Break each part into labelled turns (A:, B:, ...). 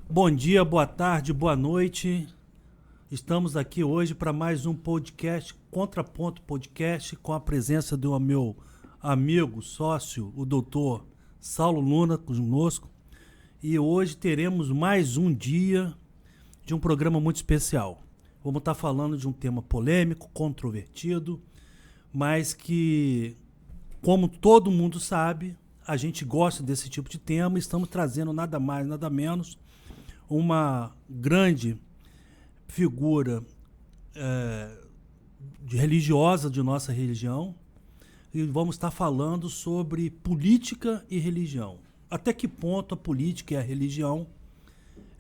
A: Bom dia, boa tarde, boa noite. Estamos aqui hoje para mais um podcast, Contraponto Podcast, com a presença do meu amigo, sócio, o doutor Saulo Luna, conosco. E hoje teremos mais um dia de um programa muito especial. Vamos estar falando de um tema polêmico, controvertido, mas que, como todo mundo sabe, a gente gosta desse tipo de tema. Estamos trazendo nada mais, nada menos, uma grande figura religiosa de nossa religião, e vamos estar falando sobre política e religião. Até que ponto a política e a religião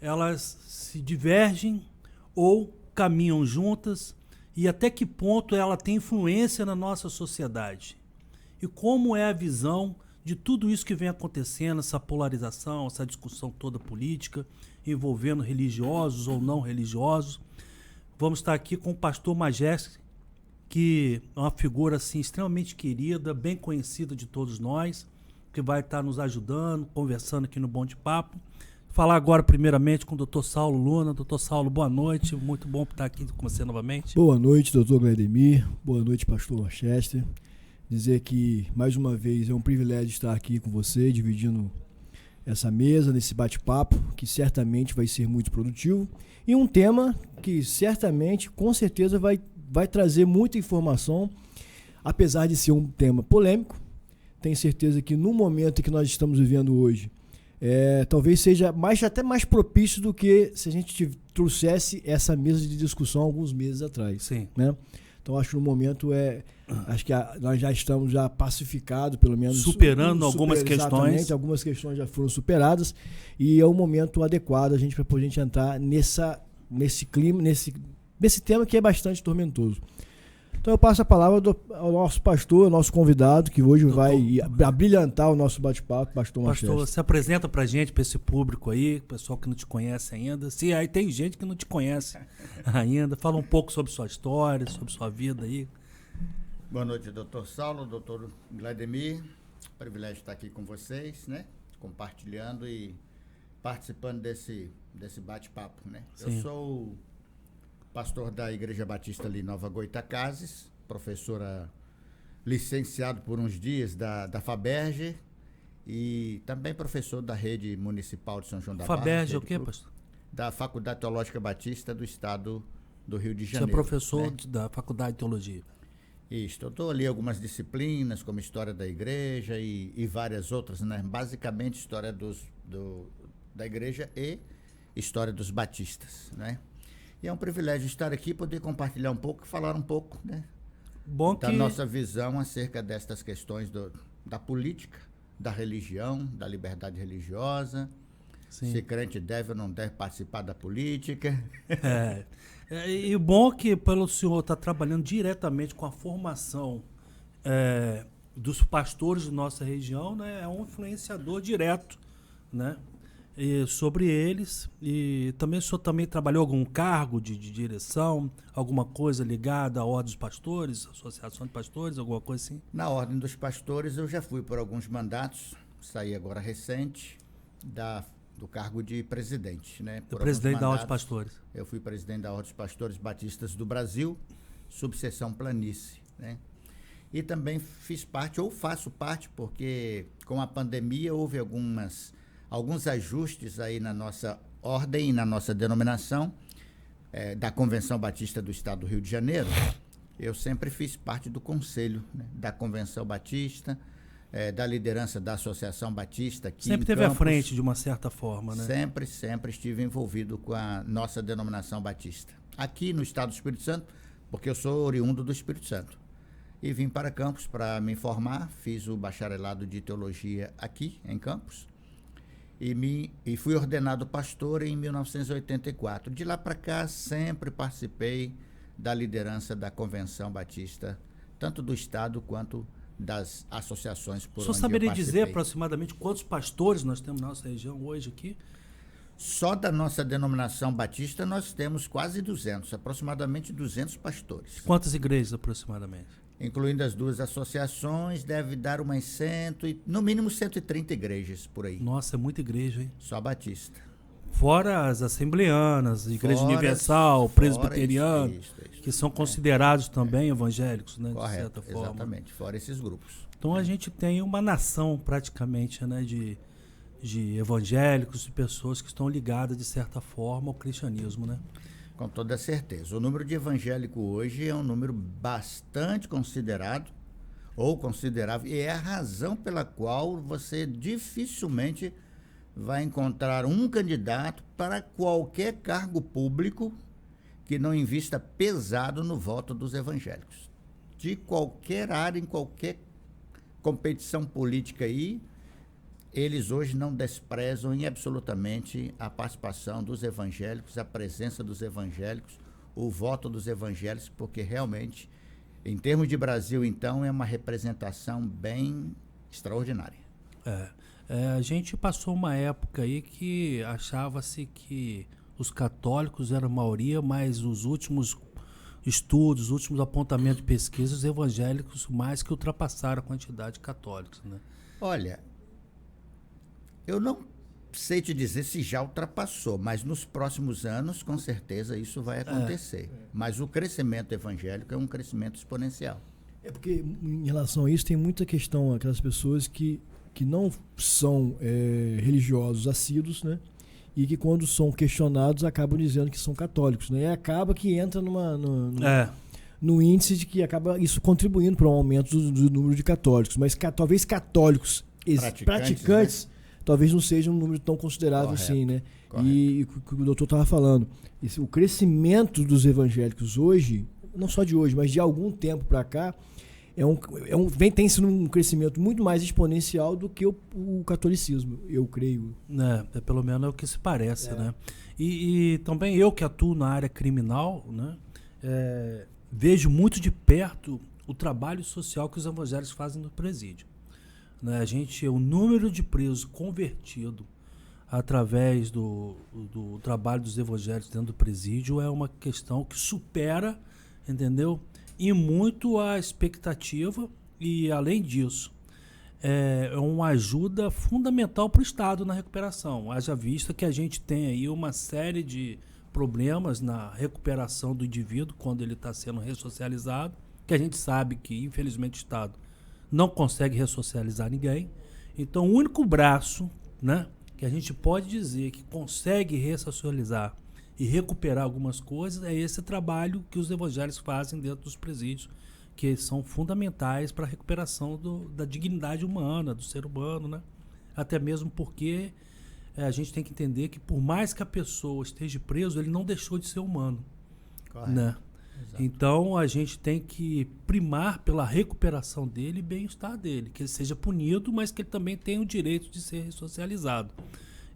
A: elas se divergem ou caminham juntas, e até que ponto ela tem influência na nossa sociedade. E como é a visão de tudo isso que vem acontecendo, essa polarização, essa discussão toda política, envolvendo religiosos ou não religiosos. Vamos estar aqui com o pastor Majeste, que é uma figura assim, extremamente querida, bem conhecida de todos nós, que vai estar nos ajudando, conversando aqui no Bom de Papo. Falar agora primeiramente com o doutor Saulo Luna. Doutor Saulo, boa noite, muito bom estar aqui com você novamente.
B: Boa noite, doutor Vladimir, boa noite, pastor Manchester. Dizer que, mais uma vez, é um privilégio estar aqui com você, dividindo essa mesa, nesse bate-papo, que certamente vai ser muito produtivo, e um tema que certamente, com certeza, vai trazer muita informação, apesar de ser um tema polêmico. Tenho certeza que no momento que nós estamos vivendo hoje, talvez seja até mais propício do que se a gente trouxesse essa mesa de discussão alguns meses atrás.
A: Sim.
B: Né? Então acho que no momento acho que nós já estamos pacificados, pelo menos
A: superando algumas questões.
B: Exatamente, algumas questões já foram superadas, e é o momento adequado para a gente entrar nesse clima, nesse tema que é bastante tormentoso. Então eu passo a palavra ao nosso pastor, ao nosso convidado, que hoje vai abrilhantar o nosso bate-papo, pastor Manchester.
A: Pastor, se apresenta pra gente, pra esse público aí, pessoal que não te conhece ainda. Se aí tem gente que não te conhece ainda, fala um pouco sobre sua história, sobre sua vida aí.
C: Boa noite, doutor Saulo, doutor Vladimir. Privilégio estar aqui com vocês, né? Compartilhando e participando desse bate-papo, né?
A: Sim.
C: Eu sou pastor da Igreja Batista ali Nova Goitacazes, professora licenciado por uns dias da FABERJ e também professor da rede municipal de São João da Barra.
A: FABERJ é o quê, pastor?
C: Da Faculdade Teológica Batista do Estado do Rio de
A: Você
C: Janeiro.
A: é professor,
C: né?
A: da Faculdade de Teologia.
C: Isso, eu dou ali algumas disciplinas, como História da Igreja e várias outras, né? Basicamente História da Igreja e História dos Batistas, né? E é um privilégio estar aqui, poder compartilhar um pouco, falar um pouco, né? Da nossa visão acerca destas questões da política, da religião, da liberdade religiosa.
A: Sim.
C: Se crente deve ou não deve participar da política.
A: E o bom é que pelo senhor estar trabalhando diretamente com a formação dos pastores de nossa região, né? É um influenciador direto, né? Sobre eles. E também o senhor também trabalhou algum cargo de direção, alguma coisa ligada à Ordem dos Pastores, Associação de Pastores, alguma coisa assim?
C: Na Ordem dos Pastores eu já fui por alguns mandatos, saí agora recente do cargo de presidente, né?
A: Do presidente da Ordem dos Pastores.
C: Eu fui presidente da Ordem dos Pastores Batistas do Brasil, subseção Planície, né? E também fiz parte, ou faço parte, porque com a pandemia houve alguns ajustes aí na nossa ordem e na nossa denominação da Convenção Batista do Estado do Rio de Janeiro. Eu sempre fiz parte do conselho, né, da Convenção Batista, da liderança da Associação Batista aqui
A: sempre teve à frente de uma certa forma, né?
C: Sempre estive envolvido com a nossa denominação batista. Aqui no Estado do Espírito Santo, porque eu sou oriundo do Espírito Santo. E vim para Campos para me formar, fiz o bacharelado de teologia aqui em Campos. E fui ordenado pastor em 1984. De lá para cá, sempre participei da liderança da Convenção Batista, tanto do Estado quanto das associações por onde eu participei.
A: O senhor saberia dizer aproximadamente quantos pastores nós temos na nossa região hoje aqui?
C: Só da nossa denominação batista nós temos quase 200, aproximadamente 200 pastores.
A: Quantas igrejas aproximadamente?
C: Incluindo as duas associações, deve dar no mínimo 130 igrejas por aí.
A: Nossa, é muita igreja, hein?
C: Só batista.
A: Fora as assembleanas, Igreja
C: Fora-
A: Universal,
C: fora
A: presbiteriano,
C: isso.
A: que são considerados também evangélicos, né, de
C: Correto,
A: certa forma.
C: exatamente, fora esses grupos.
A: Então a gente tem uma nação praticamente, né, de evangélicos, de pessoas que estão ligadas de certa forma ao cristianismo, né?
C: Com toda certeza. O número de evangélico hoje é um número bastante considerado, ou considerável, e é a razão pela qual você dificilmente vai encontrar um candidato para qualquer cargo público que não invista pesado no voto dos evangélicos. De qualquer área, em qualquer competição política aí, eles hoje não desprezam em absolutamente a participação dos evangélicos, a presença dos evangélicos, o voto dos evangélicos, porque realmente, em termos de Brasil, então, é uma representação bem extraordinária.
A: A gente passou uma época aí que achava-se que os católicos eram a maioria, mas os últimos estudos, os últimos apontamentos de pesquisa, os evangélicos mais que ultrapassaram a quantidade de católicos, né?
C: Olha, eu não sei te dizer se já ultrapassou, mas nos próximos anos, com certeza, isso vai acontecer. Mas o crescimento evangélico é um crescimento exponencial.
B: É porque, em relação a isso, tem muita questão, aquelas pessoas que não são religiosos assíduos, né? E que quando são questionados acabam dizendo que são católicos, né? E acaba que entra no índice de que acaba isso contribuindo para um aumento do número de católicos. Mas talvez católicos praticantes né? Talvez não seja um número tão considerável assim, né?
C: Correto.
B: E o que o doutor estava falando, o crescimento dos evangélicos hoje, não só de hoje, mas de algum tempo para cá, tem sido um crescimento muito mais exponencial do que o catolicismo, eu creio.
A: Pelo menos é o que se parece, né? E também eu que atuo na área criminal, né? Vejo muito de perto o trabalho social que os evangélicos fazem no presídio. Né? O número de presos convertidos através do trabalho dos evangélicos dentro do presídio é uma questão que supera, entendeu? E muito a expectativa, e além disso, é uma ajuda fundamental para o Estado na recuperação. Haja vista que a gente tem aí uma série de problemas na recuperação do indivíduo quando ele está sendo ressocializado, que a gente sabe que, infelizmente, o Estado não consegue ressocializar ninguém. Então, o único braço, né, que a gente pode dizer que consegue ressocializar e recuperar algumas coisas é esse trabalho que os evangélicos fazem dentro dos presídios, que são fundamentais para a recuperação da dignidade humana, do ser humano, né? Até mesmo porque a gente tem que entender que por mais que a pessoa esteja preso, ele não deixou de ser humano.
C: Correto.
A: Né?
C: Exato.
A: Então a gente tem que primar pela recuperação dele e bem-estar dele, que ele seja punido, mas que ele também tenha o direito de ser ressocializado.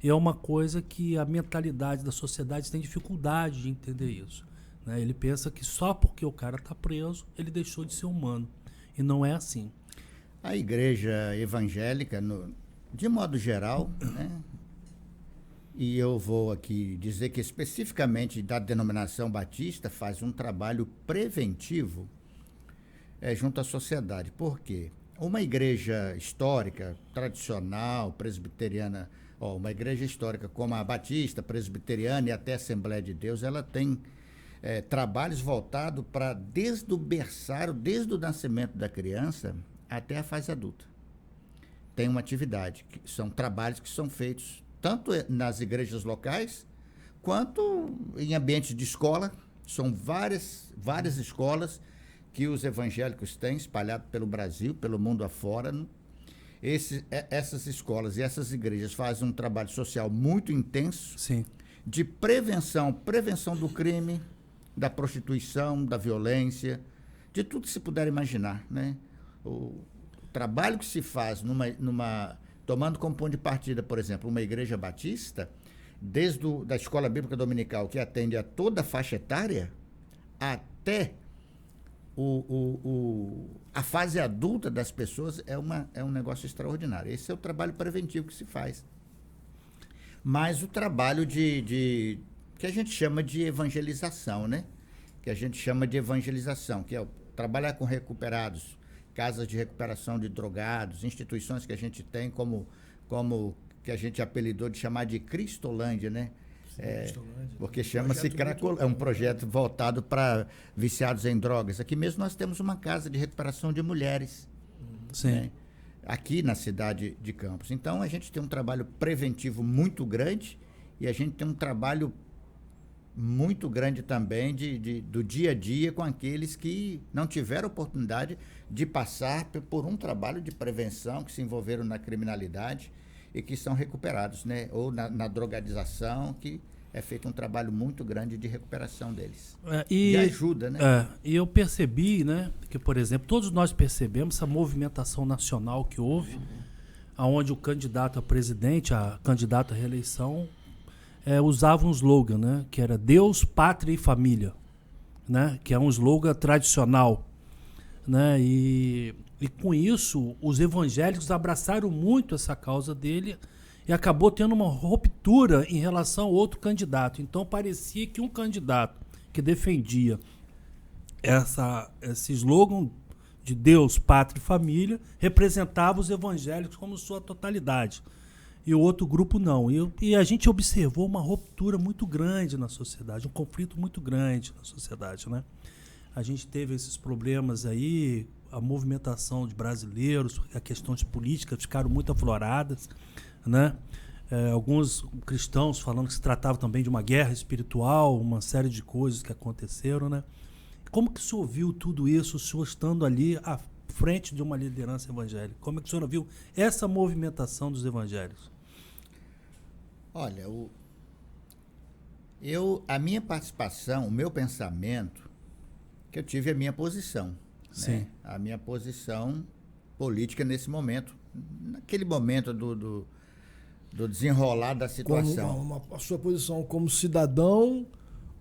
A: E é uma coisa que a mentalidade da sociedade tem dificuldade de entender isso. Né? Ele pensa que só porque o cara está preso, ele deixou de ser humano. E não é assim.
C: A igreja evangélica, de modo geral, né? E eu vou aqui dizer que especificamente da denominação batista faz um trabalho preventivo junto à sociedade. Por quê? Uma igreja histórica, tradicional, presbiteriana, uma igreja histórica como a batista, presbiteriana e até a Assembleia de Deus, ela tem trabalhos voltados para desde o berçário, desde o nascimento da criança até a fase adulta. Tem uma atividade, que são trabalhos que são feitos tanto nas igrejas locais, quanto em ambientes de escola. São várias escolas que os evangélicos têm espalhado pelo Brasil, pelo mundo afora. Essas escolas e essas igrejas fazem um trabalho social muito intenso.
A: Sim.
C: De prevenção do crime, da prostituição, da violência, de tudo que se puder imaginar, né? O trabalho que se faz tomando como ponto de partida, por exemplo, uma igreja batista, desde da escola bíblica dominical, que atende a toda a faixa etária, até a fase adulta das pessoas, é um negócio extraordinário. Esse é o trabalho preventivo que se faz. Mas o trabalho que a gente chama de evangelização, né? Que é trabalhar com recuperados, casas de recuperação de drogados, instituições que a gente tem como que a gente apelidou de chamar de Cristolândia, né? Porque chama-se Cracolândia, é um projeto voltado para viciados em drogas. Aqui mesmo nós temos uma casa de recuperação de mulheres.
A: Sim.
C: Né? Aqui na cidade de Campos. Então a gente tem um trabalho preventivo muito grande e a gente tem um trabalho muito grande também do dia a dia com aqueles que não tiveram oportunidade de passar por um trabalho de prevenção, que se envolveram na criminalidade e que são recuperados, né? Ou na drogadização, que é feito um trabalho muito grande de recuperação deles. E ajuda, né?
A: E eu percebi, né, que, por exemplo, todos nós percebemos essa movimentação nacional que houve, onde o candidato a presidente, a candidato à reeleição, usava um slogan, né, que era Deus, Pátria e Família, né, que é um slogan tradicional, né, e com isso os evangélicos abraçaram muito essa causa dele e acabou tendo uma ruptura em relação ao outro candidato. Então parecia que um candidato que defendia esse slogan de Deus, Pátria e Família representava os evangélicos como sua totalidade. E o outro grupo não. E a gente observou uma ruptura muito grande na sociedade, um conflito muito grande na sociedade, né? A gente teve esses problemas aí, a movimentação de brasileiros, a questões políticas ficaram muito afloradas, né? Alguns cristãos falando que se tratava também de uma guerra espiritual, uma série de coisas que aconteceram, né? Como que o senhor viu tudo isso, o senhor estando ali à frente de uma liderança evangélica? Como é que o senhor viu essa movimentação dos evangélicos?
C: Olha, a minha participação, o meu pensamento, que eu tive a minha posição, né? A minha posição política nesse momento, naquele momento do desenrolar da situação.
B: A sua posição como cidadão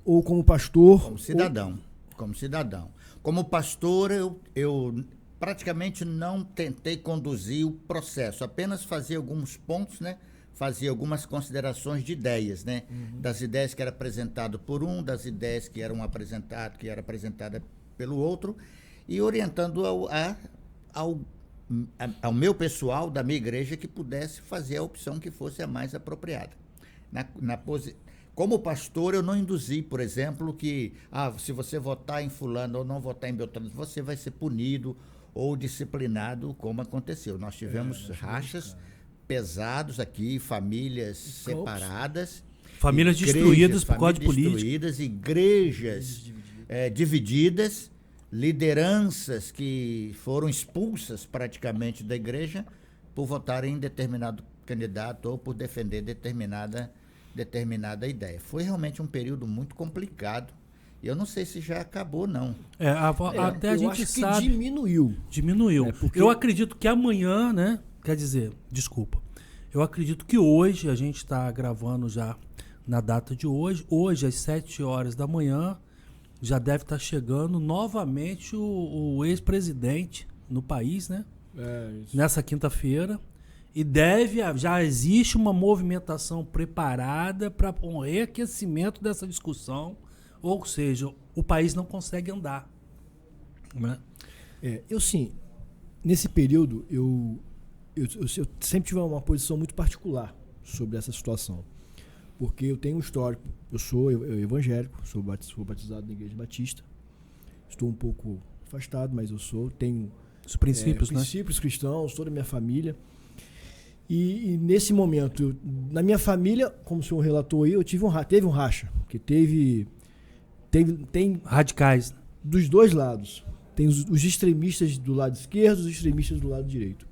B: ou como pastor?
C: Como cidadão. Como cidadão. Como pastor, eu praticamente não tentei conduzir o processo, apenas fazia alguns pontos, né? Fazia algumas considerações de ideias, né? Das ideias que era apresentado por um, das ideias que era apresentada pelo outro, e orientando ao meu pessoal da minha igreja que pudesse fazer a opção que fosse a mais apropriada. Como pastor, eu não induzi, por exemplo, que se você votar em fulano ou não votar em Beltrano, você vai ser punido ou disciplinado, como aconteceu. Nós tivemos rachas pesados aqui, famílias separadas.
A: Famílias destruídas por causa de política.
C: Igrejas divididas, lideranças que foram expulsas praticamente da igreja por votarem em determinado candidato ou por defender determinada ideia. Foi realmente um período muito complicado. E eu não sei se já acabou, não.
A: Até a gente sabe.
B: Que diminuiu.
A: Eu acredito que amanhã, né? Quer dizer, desculpa. Eu acredito que hoje, a gente está gravando já na data de hoje. Hoje, às 7 horas da manhã, já deve estar chegando novamente o ex-presidente no país, né?
B: Isso.
A: Nessa quinta-feira. E já existe uma movimentação preparada para um reaquecimento dessa discussão. Ou seja, o país não consegue andar. Né?
B: Nesse período, eu sempre tive uma posição muito particular sobre essa situação. Porque eu tenho um histórico, eu sou evangélico, sou batizado na Igreja Batista. Estou um pouco afastado, mas tenho
A: os princípios,
B: princípios cristãos, toda a minha família. E nesse momento, na minha família, como o senhor relatou aí, teve um racha, que tem
A: radicais
B: dos dois lados. Tem os extremistas do lado esquerdo, os extremistas do lado direito.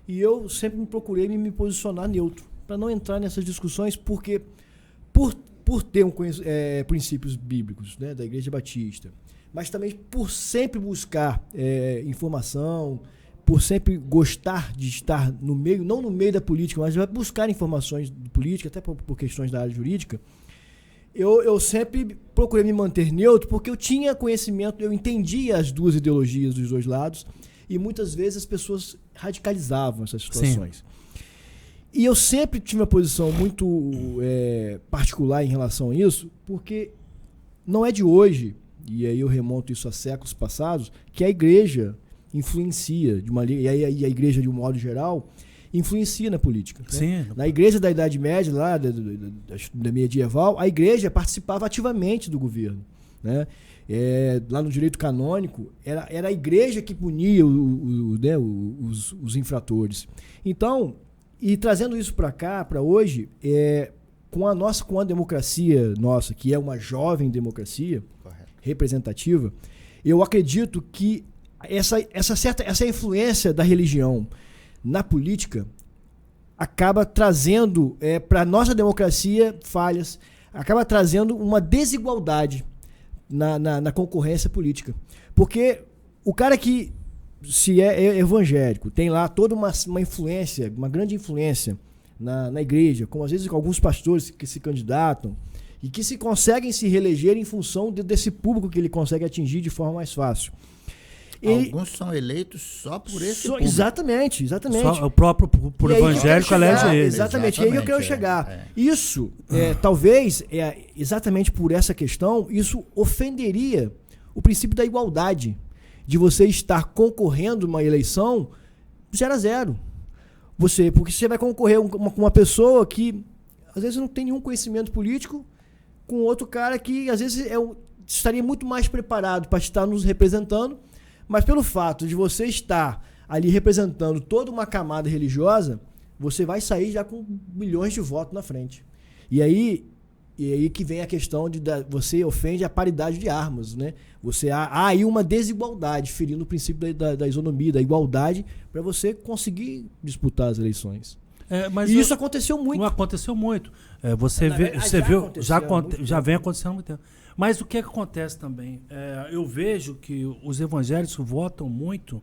B: E eu sempre procurei me posicionar neutro, para não entrar nessas discussões, porque por ter princípios bíblicos, né, da Igreja Batista, mas também por sempre buscar informação, por sempre gostar de estar no meio, não no meio da política, mas buscar informações de política, até por questões da área jurídica, eu sempre procurei me manter neutro, porque eu tinha conhecimento, eu entendia as duas ideologias dos dois lados, e muitas vezes as pessoas radicalizavam essas situações. Sim. E eu sempre tive uma posição muito particular em relação a isso, porque não é de hoje, e aí eu remonto isso a séculos passados, que a igreja influencia, e a igreja de um modo geral, influencia na política. Né?
A: Sim.
B: Na igreja da Idade Média, lá da medieval, a igreja participava ativamente do governo. Né? Lá no direito canônico, era a igreja que punia né, os infratores. Então, e trazendo isso para cá, para hoje, com a democracia nossa, que é uma jovem democracia, correto, representativa, eu acredito que essa influência da religião na política acaba trazendo para a nossa democracia falhas, acaba trazendo uma desigualdade na concorrência política. Porque o cara que se é evangélico, tem lá toda uma influência, uma grande influência na igreja, como às vezes alguns pastores que se candidatam e que conseguem se reeleger em função desse público que ele consegue atingir de forma mais fácil.
C: Alguns são eleitos só por esse público.
B: Exatamente.
A: Só o próprio por evangélico elege ele.
B: Exatamente, e aí eu quero chegar. Isso, talvez, exatamente por essa questão, isso ofenderia o princípio da igualdade, de você estar concorrendo uma eleição 0-0. Porque você vai concorrer com uma pessoa que às vezes não tem nenhum conhecimento político, com outro cara que às vezes estaria muito mais preparado para estar nos representando, mas pelo fato de você estar ali representando toda uma camada religiosa, você vai sair já com milhões de votos na frente. E aí que vem a questão de você ofende a paridade de armas, né? Há aí uma desigualdade, ferindo o princípio da isonomia, da igualdade, para você conseguir disputar as eleições.
A: Mas
B: e isso aconteceu muito.
A: Não aconteceu muito. Já vem acontecendo há muito tempo. Mas o que acontece também? Eu vejo que os evangélicos votam muito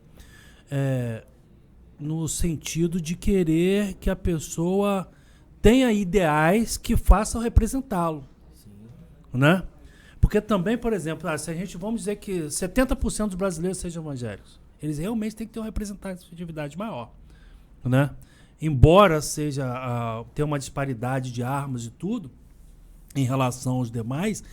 A: no sentido de querer que a pessoa tenha ideais que façam representá-lo. Né? Porque também, por exemplo, se a gente vamos dizer que 70% dos brasileiros sejam evangélicos, eles realmente têm que ter uma representatividade maior. Né? Embora tenha uma disparidade de armas e tudo em relação aos demais,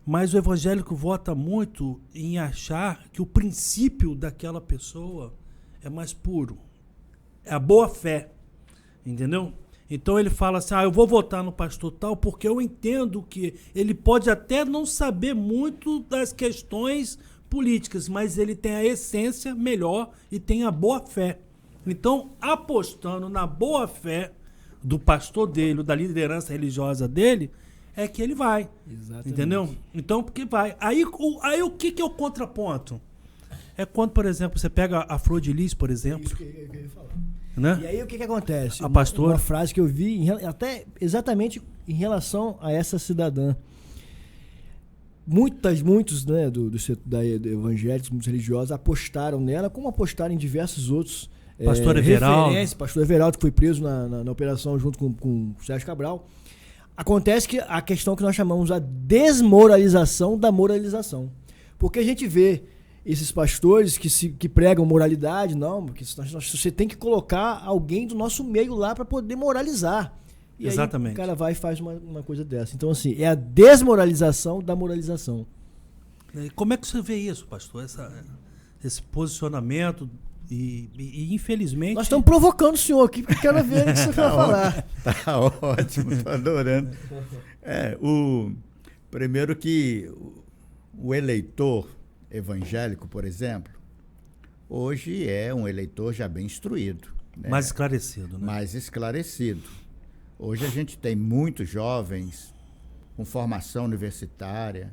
A: mas o evangélico vota muito em achar que o princípio daquela pessoa é mais puro. É a boa fé. Entendeu? Então ele fala assim, eu vou votar no pastor tal porque eu entendo que ele pode até não saber muito das questões políticas, mas ele tem a essência melhor e tem a boa fé. Então, apostando na boa fé do pastor dele, da liderança religiosa dele, é que ele vai. Exatamente. Entendeu? Então, porque vai. Aí o que é o contraponto? É quando, por exemplo, você pega a Flor de Lis, por exemplo. Isso que eu ia falar. Né?
B: E aí o que acontece?
A: A pastora.
B: Uma frase que eu vi, até exatamente em relação a essa cidadã. Muitos né, da evangélicos, muitos religiosos apostaram nela, como apostaram em diversos outros
A: Pastor Everaldo.
B: Pastor Everaldo, que foi preso na operação junto com o Sérgio Cabral. Acontece que a questão que nós chamamos a desmoralização da moralização. Porque a gente vê esses pastores que pregam moralidade, não, porque você tem que colocar alguém do nosso meio lá para poder moralizar. E
A: exatamente.
B: Aí o cara vai e faz uma coisa dessa. Então, assim, é a desmoralização da moralização.
A: Como é que você vê isso, pastor? Esse posicionamento e infelizmente...
B: Nós estamos provocando o senhor aqui, porque quero ver o que você vai falar.
C: Tá ótimo, estou adorando. Primeiro que o eleitor evangélico, por exemplo, hoje é um eleitor já bem instruído. Né?
A: Mais esclarecido. Né?
C: Mais esclarecido. Hoje a gente tem muitos jovens com formação universitária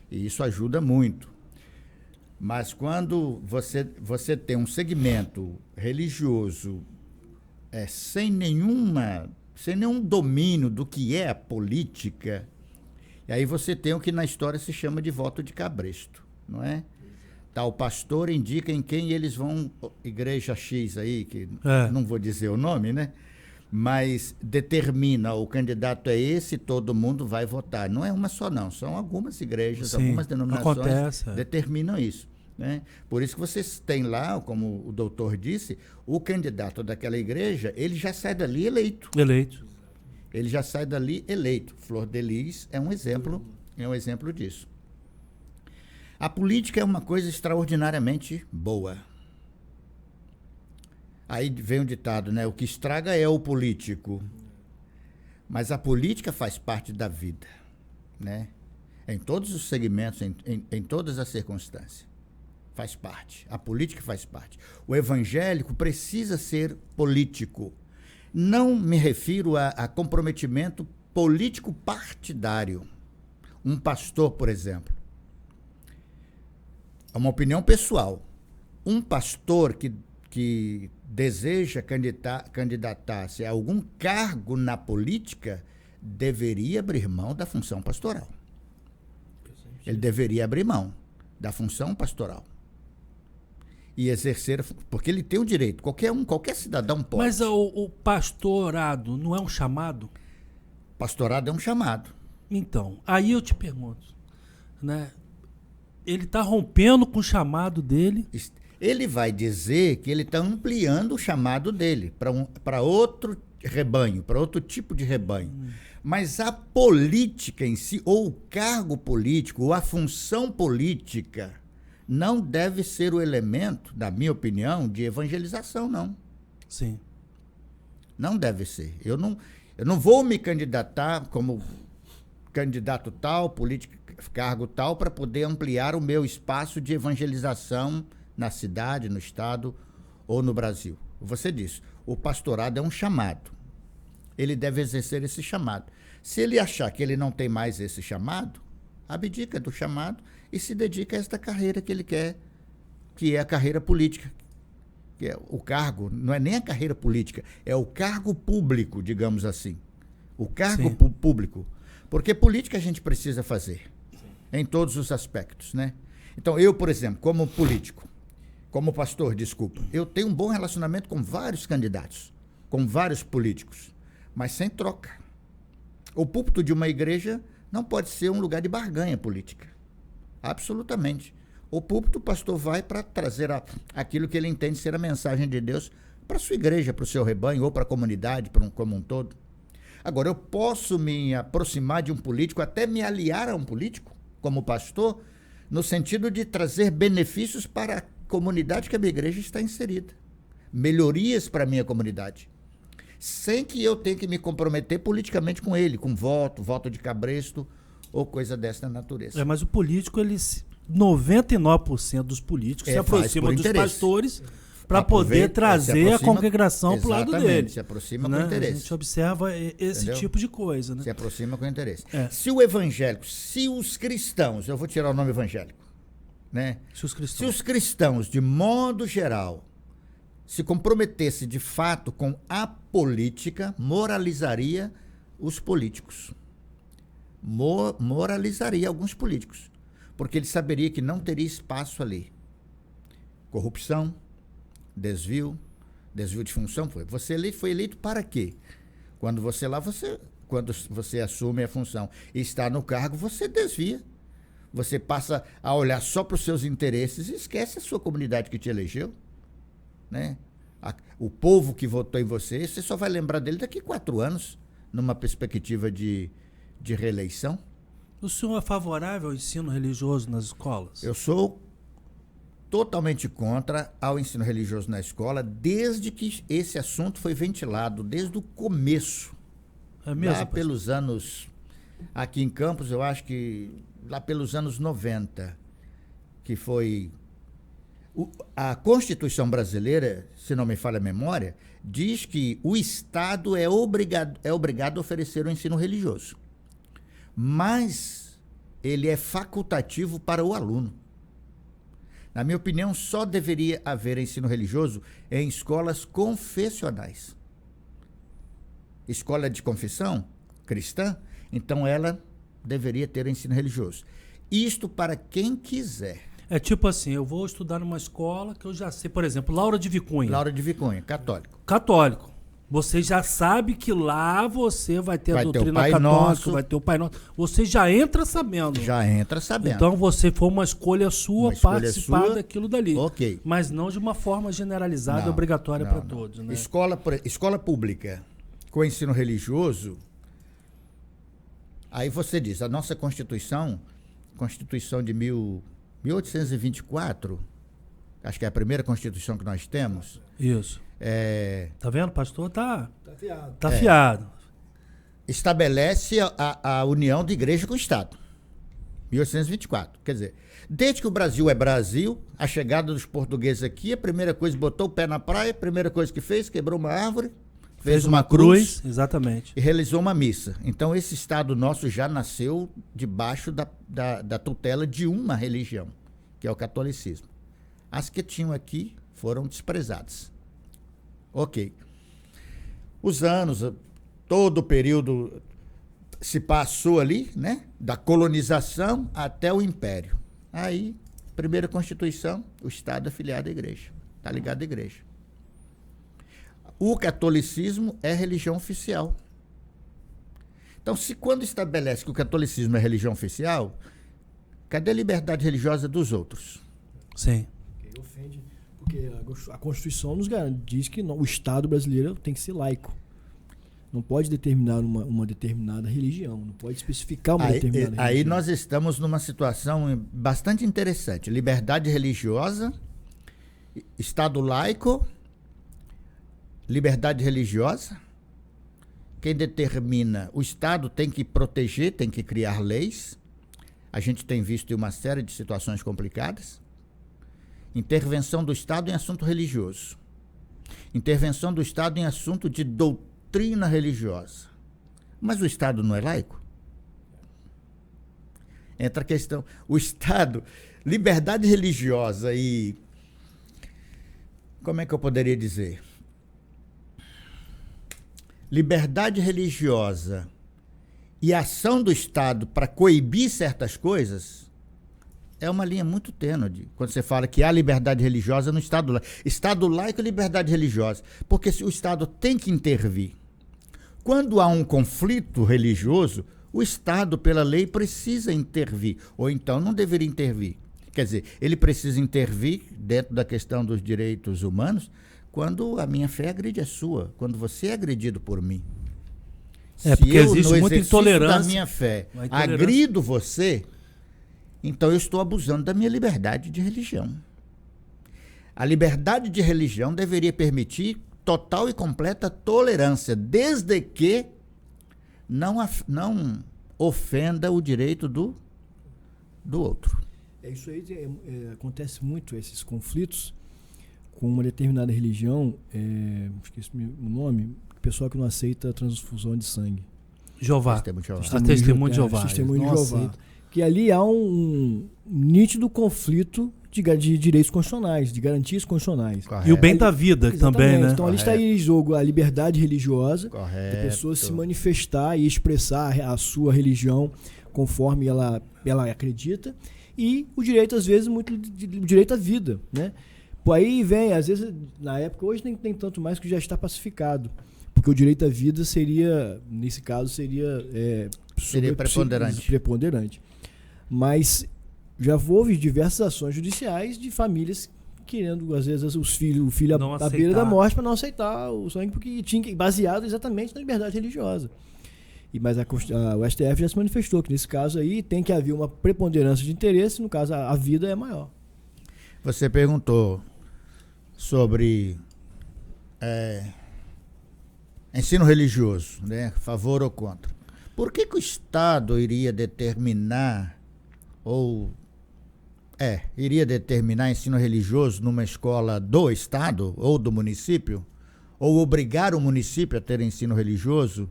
C: e isso ajuda muito. Mas quando você tem um segmento religioso sem nenhum domínio do que é a política, e aí você tem o que na história se chama de voto de cabresto, não é? Tá, o pastor indica em quem eles vão, igreja X aí, que não vou dizer o nome, né? Mas determina, o candidato é esse, todo mundo vai votar. Não é uma só não, são algumas igrejas,
A: sim,
C: algumas denominações
A: acontece,
C: determinam isso. Né? Por isso que vocês têm lá, como o doutor disse, o candidato daquela igreja, ele já sai dali eleito. Ele já sai dali eleito. Flor de Lis é um exemplo disso. A política é uma coisa extraordinariamente boa. Aí vem um ditado, né? O que estraga é o político. Mas a política faz parte da vida, né? Em todos os segmentos, em todas as circunstâncias. Faz parte. A política faz parte. O evangélico precisa ser político. Não me refiro a comprometimento político partidário. Um pastor, por exemplo. É uma opinião pessoal. Um pastor que deseja candidatar-se a algum cargo na política deveria abrir mão da função pastoral. Ele deveria abrir mão da função pastoral. E exercer, porque ele tem o direito, qualquer cidadão pode.
A: Mas o pastorado não é um chamado?
C: Pastorado é um chamado.
A: Então, aí eu te pergunto, né? Ele está rompendo com o chamado dele.
C: Ele vai dizer que ele está ampliando o chamado dele para outro rebanho, para outro tipo de rebanho. Mas a política em si, ou o cargo político, ou a função política, não deve ser o elemento, na minha opinião, de evangelização, não.
A: Sim.
C: Não deve ser. Eu não vou me candidatar como candidato tal, político, cargo tal, para poder ampliar o meu espaço de evangelização na cidade, no estado ou no Brasil. Você disse, o pastorado é um chamado. Ele deve exercer esse chamado. Se ele achar que ele não tem mais esse chamado, abdica do chamado e se dedica a esta carreira que ele quer, que é a carreira política. Que é o cargo, não é nem a carreira política, é o cargo público, digamos assim. O cargo público. Porque política a gente precisa fazer, em todos os aspectos, né? Então, eu, por exemplo, como político, como pastor, desculpa, eu tenho um bom relacionamento com vários candidatos, com vários políticos, mas sem troca. O púlpito de uma igreja não pode ser um lugar de barganha política. Absolutamente. O púlpito, o pastor vai para trazer aquilo que ele entende ser a mensagem de Deus para a sua igreja, para o seu rebanho ou para a comunidade como um todo. Agora, eu posso me aproximar de um político, até me aliar a um político, como pastor, no sentido de trazer benefícios para a comunidade que a minha igreja está inserida. Melhorias para a minha comunidade. Sem que eu tenha que me comprometer politicamente com ele, com voto de cabresto ou coisa dessa natureza.
A: Mas o político, 99% dos políticos se aproximam dos pastores para poder trazer a congregação para o lado dele.
C: Se aproxima com interesse.
A: A gente observa esse tipo de coisa. Né?
C: Se aproxima com interesse. Se o evangélico, se os cristãos, eu vou tirar o nome evangélico, né? Se os cristãos, de modo geral, se comprometesse de fato com a política, moralizaria os políticos. Moralizaria alguns políticos. Porque ele saberia que não teria espaço ali. Corrupção, desvio de função. Você foi eleito para quê? Quando você assume a função e está no cargo, você desvia. Você passa a olhar só para os seus interesses e esquece a sua comunidade que te elegeu. Né? O povo que votou em você só vai lembrar dele daqui 4 anos, numa perspectiva de reeleição.
A: O senhor é favorável ao ensino religioso nas escolas?
C: Eu sou totalmente contra ao ensino religioso na escola, desde que esse assunto foi ventilado, desde o começo.
A: É mesmo?
C: Lá pelos anos... Aqui em Campos, eu acho que lá pelos anos 90, que foi... A Constituição brasileira, se não me falha a memória, diz que o Estado é obrigado a oferecer o ensino religioso. Mas ele é facultativo para o aluno. Na minha opinião, só deveria haver ensino religioso em escolas confessionais. Escola de confissão cristã, então ela deveria ter ensino religioso. Isto para quem quiser.
A: É tipo assim, eu vou estudar numa escola que eu já sei, por exemplo, Laura de Vicunha.
C: Laura de Vicunha, católico.
A: Católico. Você já sabe que lá você vai ter a doutrina católica, vai ter o Pai Nosso. Você já entra sabendo.
C: Já entra sabendo.
A: Então você foi uma escolha sua participar daquilo dali.
C: Ok.
A: Mas não de uma forma generalizada e obrigatória para todos. Né?
C: Escola pública com ensino religioso, aí você diz, a nossa Constituição de 1824, acho que é a primeira Constituição que nós temos.
A: Isso. Tá vendo, pastor? Tá
B: afiado.
A: tá afiado.
C: Estabelece a união de igreja com o Estado. 1824. Quer dizer, desde que o Brasil é Brasil, a chegada dos portugueses aqui, a primeira coisa, botou o pé na praia, a primeira coisa que fez, quebrou uma árvore, fez uma cruz,
A: exatamente.
C: e realizou uma missa. Então esse Estado nosso já nasceu debaixo da tutela de uma religião, que é o catolicismo. As que tinham aqui foram desprezadas. Ok. Os anos, todo o período se passou ali, né? Da colonização até o Império. Aí, primeira Constituição, o Estado afiliado à Igreja. Está ligado à Igreja. O catolicismo é religião oficial. Então, se quando estabelece que o catolicismo é religião oficial, cadê a liberdade religiosa dos outros?
A: Sim.
B: Ofende, porque a Constituição nos diz que o Estado brasileiro tem que ser laico. Não pode determinar uma determinada religião, não pode especificar uma determinada religião.
C: Aí nós estamos numa situação bastante interessante. Liberdade religiosa, Estado laico, liberdade religiosa. Quem determina, o Estado tem que proteger, tem que criar leis. A gente tem visto uma série de situações complicadas. Intervenção do Estado em assunto religioso. Intervenção do Estado em assunto de doutrina religiosa. Mas o Estado não é laico? Entra a questão. O Estado, liberdade religiosa e... Como é que eu poderia dizer? Liberdade religiosa e ação do Estado para coibir certas coisas é uma linha muito tênue. Quando você fala que há liberdade religiosa no Estado laico. Estado laico e liberdade religiosa. Porque o Estado tem que intervir. Quando há um conflito religioso, o Estado, pela lei, precisa intervir. Ou então não deveria intervir. Quer dizer, ele precisa intervir dentro da questão dos direitos humanos quando a minha fé agride a sua, quando você é agredido por mim.
A: Porque
C: eu,
A: existe muita intolerância.
C: da minha fé, agrido você, então eu estou abusando da minha liberdade de religião. A liberdade de religião deveria permitir total e completa tolerância, desde que não ofenda o direito do outro.
B: Isso aí acontece muito, esses conflitos com uma determinada religião, esqueci o nome, pessoal que não aceita a transfusão de sangue.
A: Jeová.
B: Testemunho de Jeová. Testemunho de Jeová. Que ali há um nítido conflito de direitos constitucionais, de garantias constitucionais.
A: Correto. E o bem da vida também, né?
B: Então ali está em jogo a liberdade religiosa,
C: Correto.
B: da pessoa se manifestar e expressar a sua religião conforme ela acredita, e o direito, às vezes, muito o direito à vida, né? Por aí vem, às vezes, na época, hoje nem tem tanto mais, que já está pacificado. Porque o direito à vida seria, nesse caso, seria preponderante. Mas já houve diversas ações judiciais de famílias querendo, às vezes, o filho à beira da morte para não aceitar o sangue, porque tinha baseado exatamente na liberdade religiosa. Mas o STF já se manifestou que, nesse caso aí, tem que haver uma preponderância de interesse, no caso, a vida é maior.
C: Você perguntou sobre ensino religioso, né? Favor ou contra. Por que o Estado iria determinar ensino religioso numa escola do Estado ou do município, ou obrigar o município a ter ensino religioso,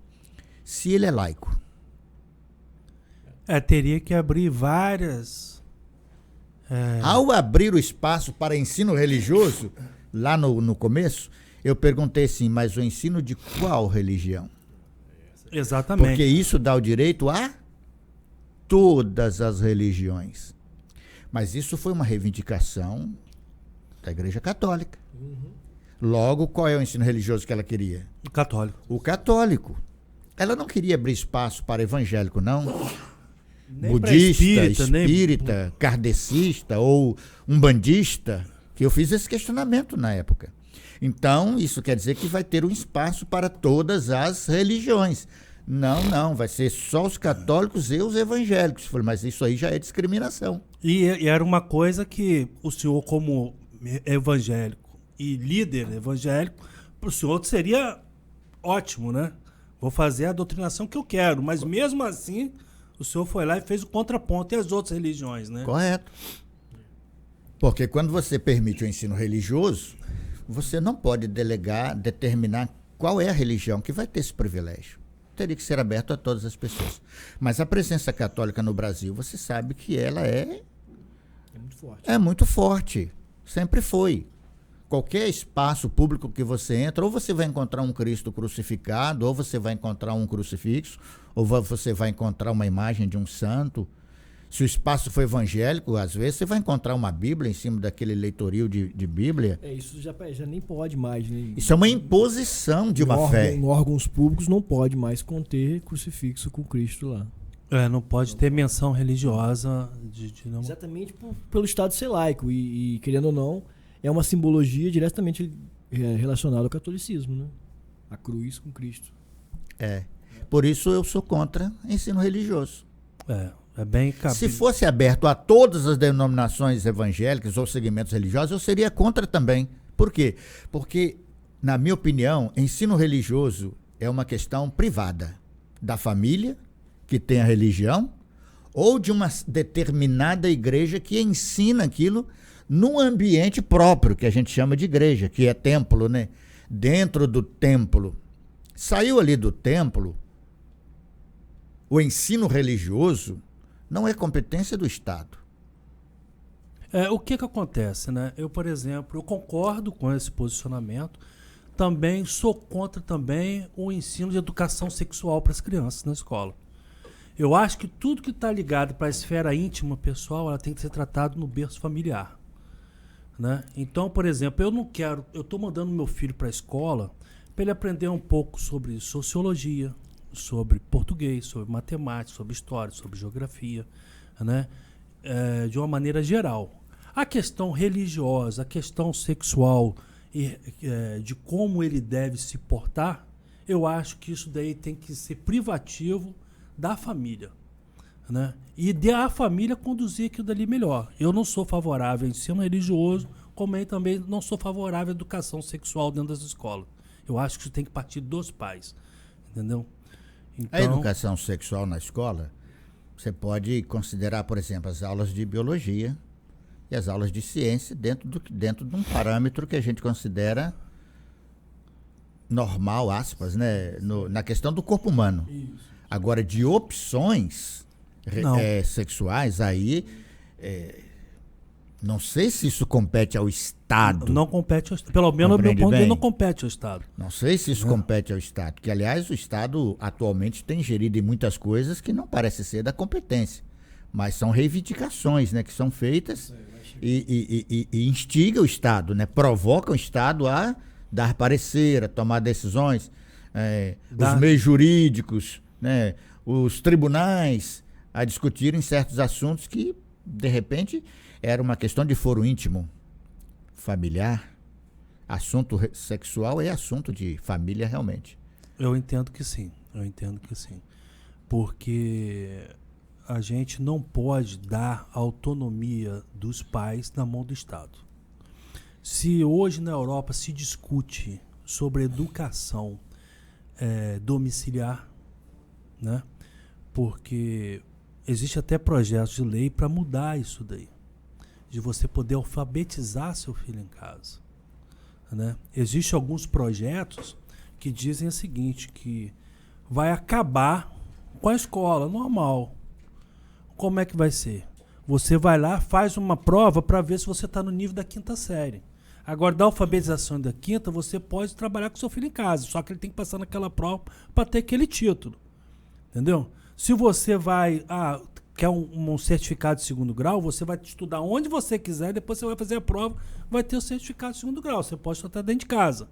C: se ele é laico?
A: Teria que abrir várias...
C: Ao abrir o espaço para ensino religioso, lá no começo, eu perguntei assim, mas o ensino de qual religião?
A: Exatamente.
C: Porque isso dá o direito a todas as religiões. Mas isso foi uma reivindicação da Igreja Católica. Logo, qual é o ensino religioso que ela queria?
A: O católico.
C: O católico. Ela não queria abrir espaço para evangélico, não.
A: Nem
C: budista,
A: espírita,
C: kardecista ou umbandista, que eu fiz esse questionamento na época. Então, isso quer dizer que vai ter um espaço para todas as religiões. Não, vai ser só os católicos e os evangélicos. Eu falei, mas isso aí já é discriminação.
A: E era uma coisa que o senhor, como evangélico e líder evangélico, Para o senhor seria ótimo, né? Vou fazer a doutrinação que eu quero, mas mesmo assim, o senhor foi lá e fez o contraponto. E as outras religiões, né?
C: Correto. Porque quando você permite o ensino religioso, você não pode determinar qual é a religião que vai ter esse privilégio. Teria que ser aberto a todas as pessoas. Mas a presença católica no Brasil, você sabe que ela é
B: muito forte.
C: É muito forte. Sempre foi. Qualquer espaço público que você entra, ou você vai encontrar um Cristo crucificado, ou você vai encontrar um crucifixo, ou você vai encontrar uma imagem de um santo. Se o espaço for evangélico, às vezes você vai encontrar uma Bíblia em cima daquele leitoril de Bíblia.
B: Isso já nem pode mais, né?
C: Isso é uma imposição de uma fé.
B: Em órgãos públicos não pode mais conter crucifixo com Cristo lá.
A: Não pode ter menção religiosa não...
B: Exatamente pelo Estado ser laico e, querendo ou não, é uma simbologia diretamente relacionada ao catolicismo, né? A cruz com Cristo.
C: Por isso eu sou contra ensino religioso.
A: É bem cabível.
C: Se fosse aberto a todas as denominações evangélicas ou segmentos religiosos, eu seria contra também. Por quê? Porque, na minha opinião, ensino religioso é uma questão privada da família, que tem a religião, ou de uma determinada igreja que ensina aquilo num ambiente próprio, que a gente chama de igreja, que é templo, né? Dentro do templo. Saiu ali do templo, o ensino religioso não é competência do Estado.
A: O que acontece, né? Eu, por exemplo, eu concordo com esse posicionamento, também sou contra também o ensino de educação sexual para as crianças na escola. Eu acho que tudo que está ligado para a esfera íntima pessoal, ela tem que ser tratado no berço familiar, né? Então, por exemplo, eu estou mandando meu filho para a escola para ele aprender um pouco sobre sociologia, sobre português, sobre matemática, sobre história, sobre geografia, né? De uma maneira geral. A questão religiosa, a questão sexual e de como ele deve se portar, eu acho que isso daí tem que ser privativo da família, né? E a família conduzir aquilo dali melhor. Eu não sou favorável ao ensino religioso, como eu também não sou favorável à educação sexual dentro das escolas. Eu acho que isso tem que partir dos pais, entendeu? Então,
C: a educação sexual na escola, você pode considerar, por exemplo, as aulas de biologia e as aulas de ciência dentro de um parâmetro que a gente considera normal, aspas, né? Na questão do corpo humano.
B: Isso.
C: Agora, de opções sexuais, aí não sei se isso compete ao Estado.
A: Não compete ao Estado. Pelo menos, do meu ponto de vista, não compete ao Estado.
C: Não sei se isso compete ao Estado. Que, aliás, o Estado atualmente tem gerido em muitas coisas que não parece ser da competência. Mas são reivindicações, né, que são feitas e instiga o Estado, né, provoca o Estado a dar parecer, a tomar decisões. Os meios jurídicos, né, os tribunais a discutirem certos assuntos que, de repente, era uma questão de foro íntimo, familiar. Assunto sexual é assunto de família realmente.
A: Eu entendo que sim, porque a gente não pode dar autonomia dos pais na mão do Estado. Se hoje na Europa se discute sobre educação domiciliar, né? Porque existe até projetos de lei para mudar isso daí, de você poder alfabetizar seu filho em casa, né? Existem alguns projetos que dizem o seguinte, que vai acabar com a escola normal. Como é que vai ser? Você vai lá, faz uma prova para ver se você está no nível da 5ª série. Agora, da alfabetização da 5ª, você pode trabalhar com seu filho em casa, só que ele tem que passar naquela prova para ter aquele título. Entendeu? Se você vai... quer um certificado de 2º grau, você vai estudar onde você quiser, depois você vai fazer a prova, vai ter o certificado de 2º grau. Você pode estudar dentro de casa.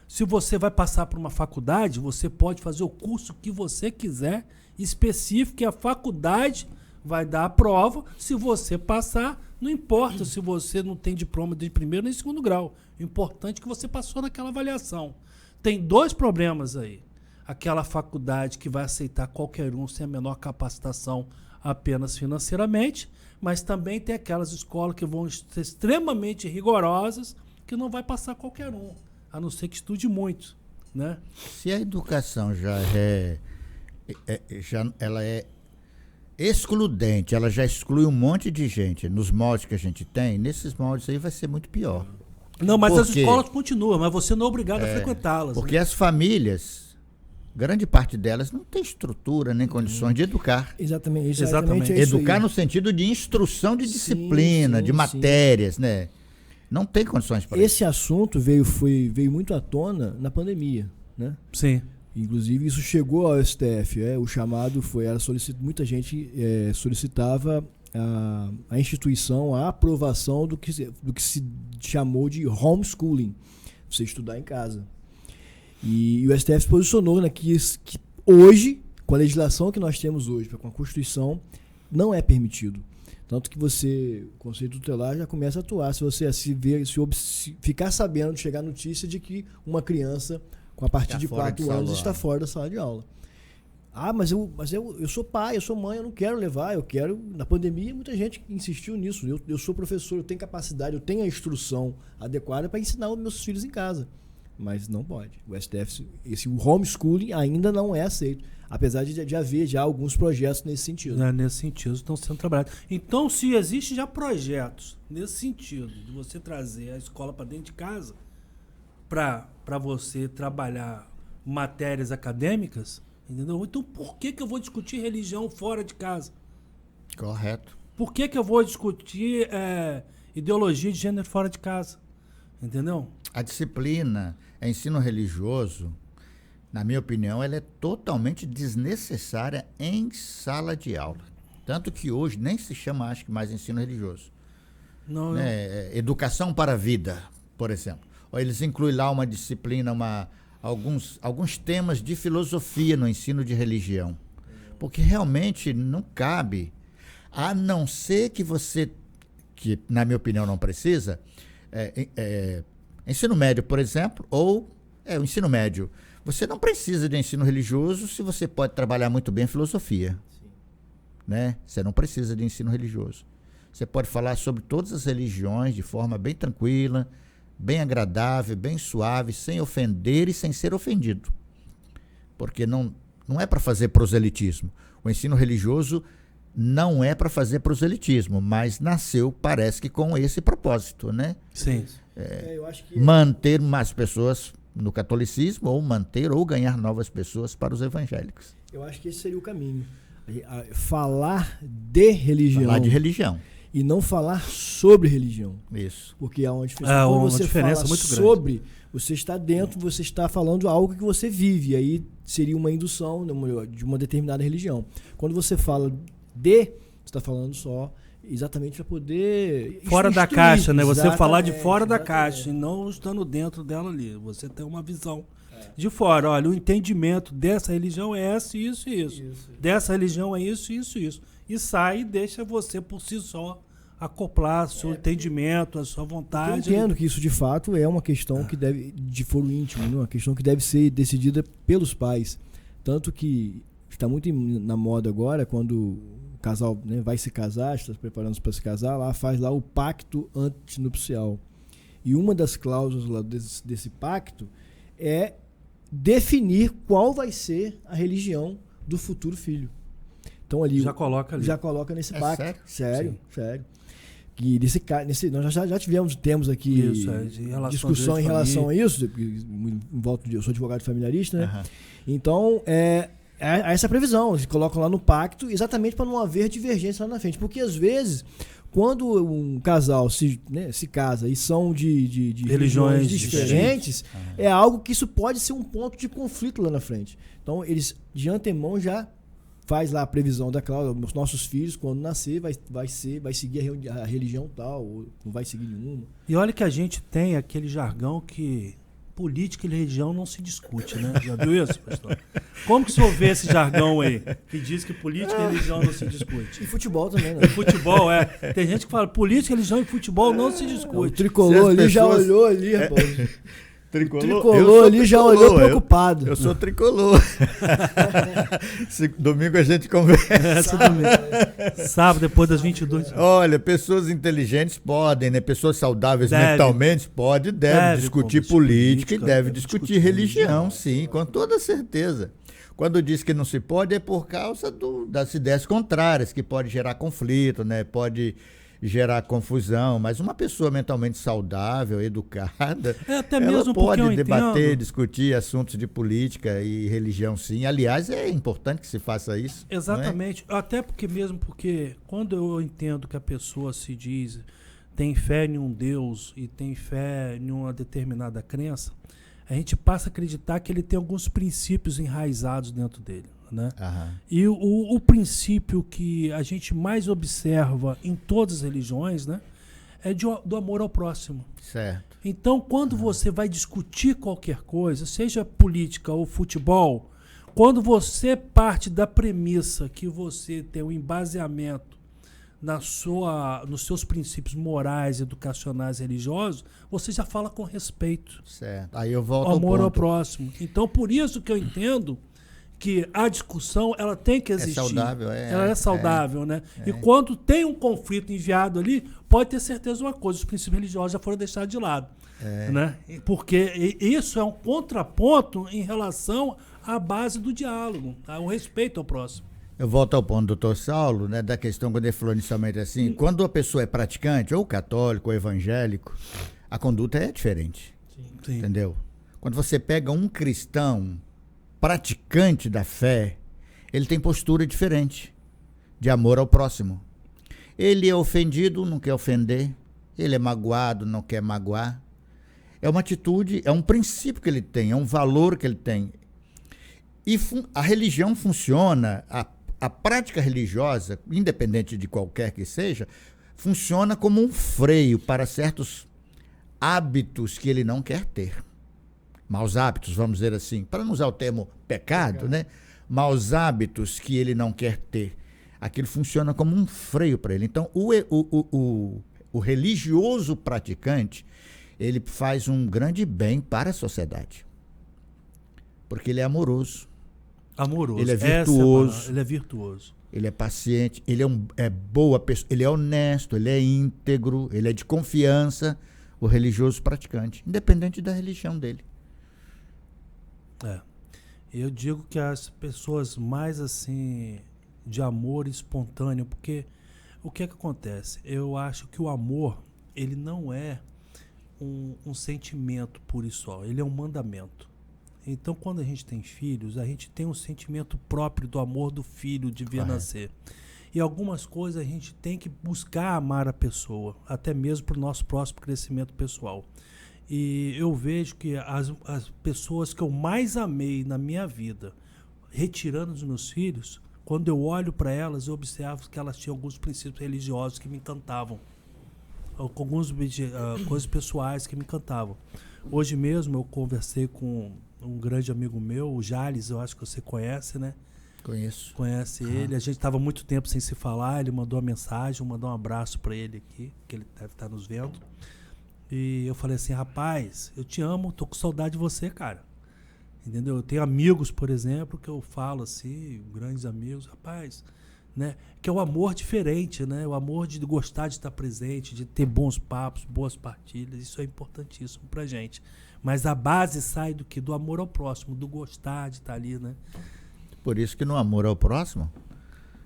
A: Se você vai passar para uma faculdade, você pode fazer o curso que você quiser, específico, e a faculdade vai dar a prova. Se você passar, não importa se você não tem diploma de 1º nem 2º grau. O importante é que você passou naquela avaliação. Tem 2 problemas aí. Aquela faculdade que vai aceitar qualquer um sem a menor capacitação apenas financeiramente, mas também tem aquelas escolas que vão ser extremamente rigorosas, que não vai passar qualquer um. a não ser que estude muito, né?
C: Se a educação ela é excludente, ela já exclui um monte de gente nos moldes que a gente tem, nesses moldes aí vai ser muito pior.
A: Não, mas as
C: Porque-
A: escolas continuam, mas você não é obrigado a frequentá-las.
C: Porque
A: né?
C: as famílias, grande parte delas, não tem estrutura nem condições de educar.
B: Exatamente.
A: Exatamente.
B: É isso
C: Educar
B: aí.
C: no sentido de instrução de
B: Sim,
C: disciplina,
B: sim,
C: de
B: sim.
C: matérias, né? Não tem condições para isso.
B: Esse assunto veio muito à tona na pandemia, né?
A: Sim.
B: Inclusive isso chegou ao STF, o chamado muita gente solicitava a instituição, a aprovação do que se chamou de homeschooling, você estudar em casa. E o STF se posicionou que hoje, com a legislação que nós temos hoje, com a Constituição, não é permitido. Tanto que o Conselho Tutelar já começa a atuar se você ficar sabendo, chegar a notícia de que uma criança com a partir
C: Está
B: de
C: fora
B: 4
C: de
B: anos
C: sala.
B: está fora da sala de aula. Mas eu sou pai, eu sou mãe, eu não quero levar, eu quero... Na pandemia, muita gente insistiu nisso. Eu sou professor, eu tenho capacidade, eu tenho a instrução adequada para ensinar os meus filhos em casa. Mas não pode. O STF, o homeschooling ainda não é aceito. Apesar de haver já alguns projetos nesse sentido.
A: Nesse sentido, estão sendo trabalhados. Então, se existe já projetos nesse sentido, de você trazer a escola para dentro de casa, para você trabalhar matérias acadêmicas, entendeu? Então, por que eu vou discutir religião fora de casa?
C: Correto.
A: Por que eu vou discutir ideologia de gênero fora de casa? Entendeu?
C: A disciplina, ensino religioso, na minha opinião, ela é totalmente desnecessária em sala de aula. Tanto que hoje nem se chama, acho que mais ensino religioso.
A: Não,
C: Né? Educação para a vida, por exemplo. Ou eles incluem lá uma disciplina, alguns temas de filosofia no ensino de religião. Porque realmente não cabe, a não ser que você, que na minha opinião não precisa, ensino médio, por exemplo, ou o ensino médio. Você não precisa de ensino religioso se você pode trabalhar muito bem filosofia. Né? Você não precisa de ensino religioso. Você pode falar sobre todas as religiões de forma bem tranquila, bem agradável, bem suave, sem ofender e sem ser ofendido. Porque não é para fazer proselitismo. O ensino religioso não é para fazer proselitismo, mas nasceu, parece que com esse propósito, né?
A: Sim.
B: Eu acho que
C: Manter mais pessoas no catolicismo ou manter ou ganhar novas pessoas para os evangélicos.
B: Eu acho que esse seria o caminho. Falar de religião.
C: Falar de religião.
B: E não falar sobre religião.
C: Isso.
B: Porque há uma diferença. Quando
A: uma
B: você
A: diferença
B: fala
A: muito grande.
B: sobre, você está dentro, você está falando algo que você vive. Aí seria uma indução de uma determinada religião. Quando você fala você está falando só exatamente para poder...
A: Fora da
B: instruir.
A: caixa, né? Você falar de fora da
B: Exatamente.
A: caixa e não estando dentro dela ali. Você tem uma visão de fora. Olha, o entendimento dessa religião é essa, isso e isso. Dessa religião é isso, isso e isso. E sai e deixa você por si só acoplar seu entendimento, a sua vontade.
B: Eu entendo que isso de fato é uma questão que deve, de foro íntimo, né? Uma questão que deve ser decidida pelos pais. Tanto que está muito na moda agora, quando o casal, né, vai se casar, está se preparando para se casar, lá faz lá o pacto antinupcial. E uma das cláusulas lá desse pacto é definir qual vai ser a religião do futuro filho. Então ali
A: Já coloca ali.
B: já coloca nesse pacto.
C: Sério?
B: Sério. E nós já temos aqui
A: Isso, de relação
B: discussão
A: de
B: em relação
A: família.
B: a isso. Eu sou advogado familiarista, né?
C: Aham.
B: Então, essa previsão, eles colocam lá no pacto exatamente para não haver divergência lá na frente. Porque às vezes, quando um casal se casa e são de religiões diferentes, é algo que isso pode ser um ponto de conflito lá na frente. Então, eles de antemão já faz lá a previsão da cláusula, os nossos filhos, quando nascer, vai seguir a religião tal, ou não vai seguir nenhuma.
A: E olha que a gente tem aquele jargão que política e religião não se discute, né? Já viu isso, pastor? Como que o senhor vê esse jargão aí, que diz que política e religião não se discute?
B: E futebol também, né?
A: E futebol, tem gente que fala política, religião e futebol não se
B: O
A: discute.
B: tricolor
C: Se as
B: ali já
C: pessoas-
B: olhou ali, rapaz. Tricolor ali já olhou preocupado.
C: Eu sou tricolor. Domingo a gente conversa.
A: Sábado, depois das 22.
C: Olha, pessoas inteligentes podem, né? Pessoas saudáveis mentalmente deve discutir política e deve discutir religião, sim, com toda certeza. Quando diz que não se pode é por causa das ideias contrárias, que pode gerar conflito, né? Pode gerar confusão, mas uma pessoa mentalmente saudável, educada,
A: até
C: ela
A: mesmo
C: pode debater, discutir assuntos de política e religião, sim. Aliás, é importante que se faça isso.
A: Exatamente. Até porque quando eu entendo que a pessoa se diz, tem fé em um Deus e tem fé em uma determinada crença, a gente passa a acreditar que ele tem alguns princípios enraizados dentro dele. Né? E o princípio que a gente mais observa em todas as religiões, né, é do amor ao próximo.
C: Certo.
A: Então, quando você vai discutir qualquer coisa, seja política ou futebol, quando você parte da premissa que você tem um embaseamento nos seus princípios morais, educacionais, religiosos, você já fala com respeito.
C: Certo. Aí eu volto
A: amor ao próximo. Então, por isso que eu entendo que a discussão ela tem que existir. Ela é saudável, né? E quando tem um conflito enviado ali, pode ter certeza de uma coisa, os princípios religiosos já foram deixados de lado. Né? Porque isso é um contraponto em relação à base do diálogo, ao respeito ao próximo.
C: Eu volto ao ponto do doutor Saulo, né, da questão quando ele falou inicialmente assim, quando a pessoa é praticante, ou católico, ou evangélico, a conduta é diferente.
A: Sim.
C: Entendeu? Quando você pega um cristão praticante da fé, ele tem postura diferente, de amor ao próximo. Ele é ofendido, não quer ofender. Ele é magoado, não quer magoar. É uma atitude, é um princípio que ele tem, é um valor que ele tem. E a religião funciona, a prática religiosa, independente de qualquer que seja, funciona como um freio para certos hábitos que ele não quer ter. Maus hábitos, vamos dizer assim, para não usar o termo pecado, né? Maus hábitos que ele não quer ter. Aquilo funciona como um freio para ele. Então, o religioso praticante, ele faz um grande bem para a sociedade. Porque ele é amoroso. Ele é virtuoso.
A: Ele é virtuoso.
C: Ele é paciente, ele é boa pessoa, ele é honesto, ele é íntegro, ele é de confiança, o religioso praticante, independente da religião dele.
A: Eu digo que as pessoas mais assim de amor espontâneo, porque o que é que acontece? Eu acho que o amor, ele não é um sentimento por si só, ele é um mandamento. Então, quando a gente tem filhos, a gente tem um sentimento próprio do amor do filho de vir nascer. E algumas coisas a gente tem que buscar amar a pessoa, até mesmo para o nosso próximo crescimento pessoal. E eu vejo que as pessoas que eu mais amei na minha vida, retirando os meus filhos, quando eu olho para elas, eu observo que elas tinham alguns princípios religiosos que me encantavam. Algumas coisas pessoais que me encantavam. Hoje mesmo eu conversei com um grande amigo meu, o Jales, eu acho que você conhece, né?
C: Conheço.
A: Conhece ele. A gente estava muito tempo sem se falar, ele mandou uma mensagem, mandou um abraço para ele aqui, que ele deve estar nos vendo. E eu falei assim, rapaz, eu te amo, tô com saudade de você, cara. Entendeu? Eu tenho amigos, por exemplo, que eu falo assim, grandes amigos, rapaz, né? Que é o amor diferente, né? O amor de gostar de estar presente, de ter bons papos, boas partilhas, isso é importantíssimo pra gente. Mas a base sai do que? Do amor ao próximo, do gostar de estar ali, né?
C: Por isso que no amor ao próximo,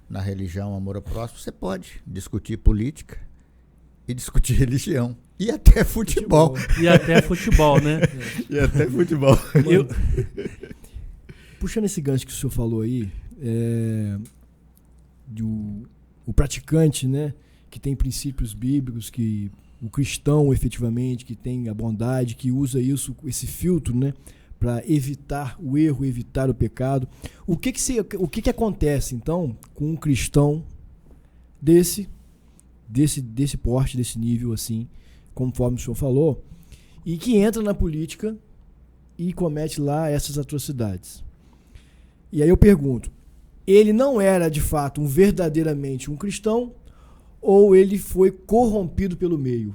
C: na religião amor ao próximo, você pode discutir política e discutir religião. E até futebol.
A: E até futebol, né?
C: E até futebol.
B: Puxando esse gancho que o senhor falou aí, o praticante, né, que tem princípios bíblicos, que o cristão efetivamente, que tem a bondade, que usa esse filtro, né, para evitar o erro, evitar o pecado. O que acontece então com um cristão desse porte, desse nível assim, conforme o senhor falou, e que entra na política e comete lá essas atrocidades? E aí eu pergunto, ele não era de fato verdadeiramente um cristão, ou ele foi corrompido pelo meio?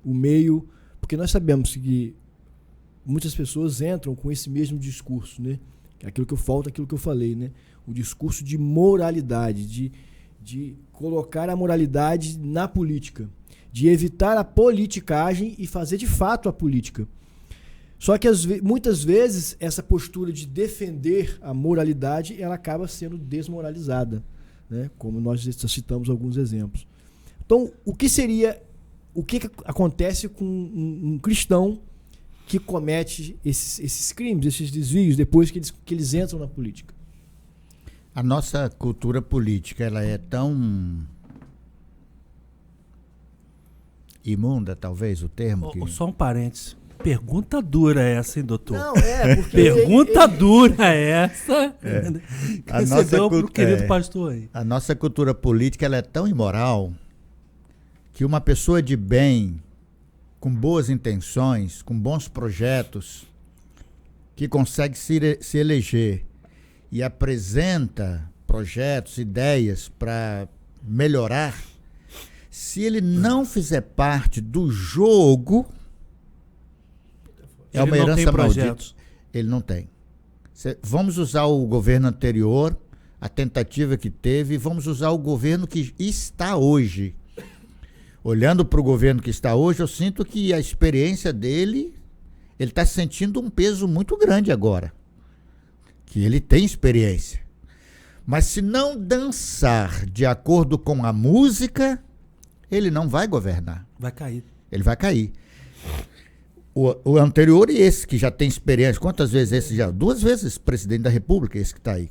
B: O meio, porque nós sabemos que muitas pessoas entram com esse mesmo discurso, né? Aquilo que eu falta, aquilo que eu falei, né? O discurso de moralidade, de colocar a moralidade na política, de evitar a politicagem e fazer de fato a política. Só que muitas vezes essa postura de defender a moralidade, ela acaba sendo desmoralizada, né? Como nós citamos alguns exemplos. Então, o que acontece com um cristão que comete esses crimes, esses desvios, depois que eles entram na política?
C: A nossa cultura política, ela é tão imunda, talvez, o termo.
A: Só um parênteses. Pergunta dura essa, hein, doutor?
B: Não, porque...
A: Pergunta dura essa.
C: A
A: Que você deu pro querido pastor aí.
C: A nossa cultura política, ela é tão imoral que uma pessoa de bem, com boas intenções, com bons projetos, que consegue se eleger e apresenta projetos, ideias para melhorar, se ele não fizer parte do jogo, é uma herança maldita. Ele não tem. Vamos usar o governo anterior, a tentativa que teve, e vamos usar o governo que está hoje. Olhando para o governo que está hoje, eu sinto que a experiência dele, ele está sentindo um peso muito grande agora. Que ele tem experiência. Mas se não dançar de acordo com a música, ele não vai governar.
A: Vai cair.
C: Ele vai cair. O anterior e esse, que já tem experiência. Quantas vezes esse já? 2 vezes presidente da República, esse que está aí.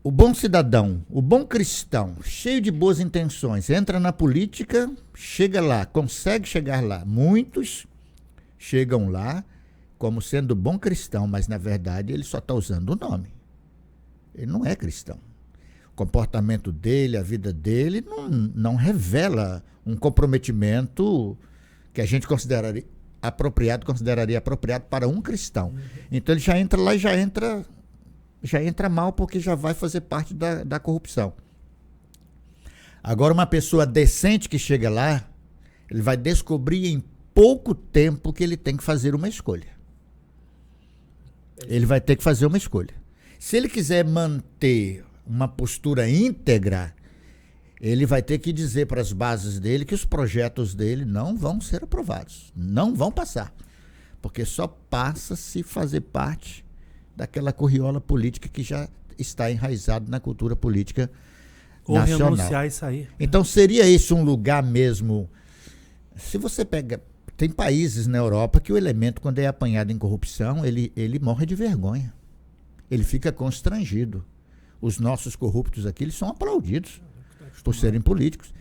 C: O bom cidadão, o bom cristão, cheio de boas intenções, entra na política, chega lá, consegue chegar lá. Muitos chegam lá como sendo bom cristão, mas na verdade ele só está usando o nome. Ele não é cristão. O comportamento dele, a vida dele, não revela um comprometimento que a gente consideraria apropriado para um cristão. Então ele já entra lá e já entra mal, porque já vai fazer parte da corrupção. Agora, uma pessoa decente que chega lá, ele vai descobrir em pouco tempo que ele tem que fazer uma escolha. Ele vai ter que fazer uma escolha. Se ele quiser manter uma postura íntegra, ele vai ter que dizer para as bases dele que os projetos dele não vão ser aprovados, não vão passar, porque só passa se fazer parte daquela corriola política que já está enraizado na cultura política nacional.
A: Ou renunciar e sair.
C: Então seria esse um lugar mesmo. Se você pega, tem países na Europa que o elemento, quando é apanhado em corrupção, ele morre de vergonha, ele fica constrangido. Os nossos corruptos aqui, eles são aplaudidos por serem políticos,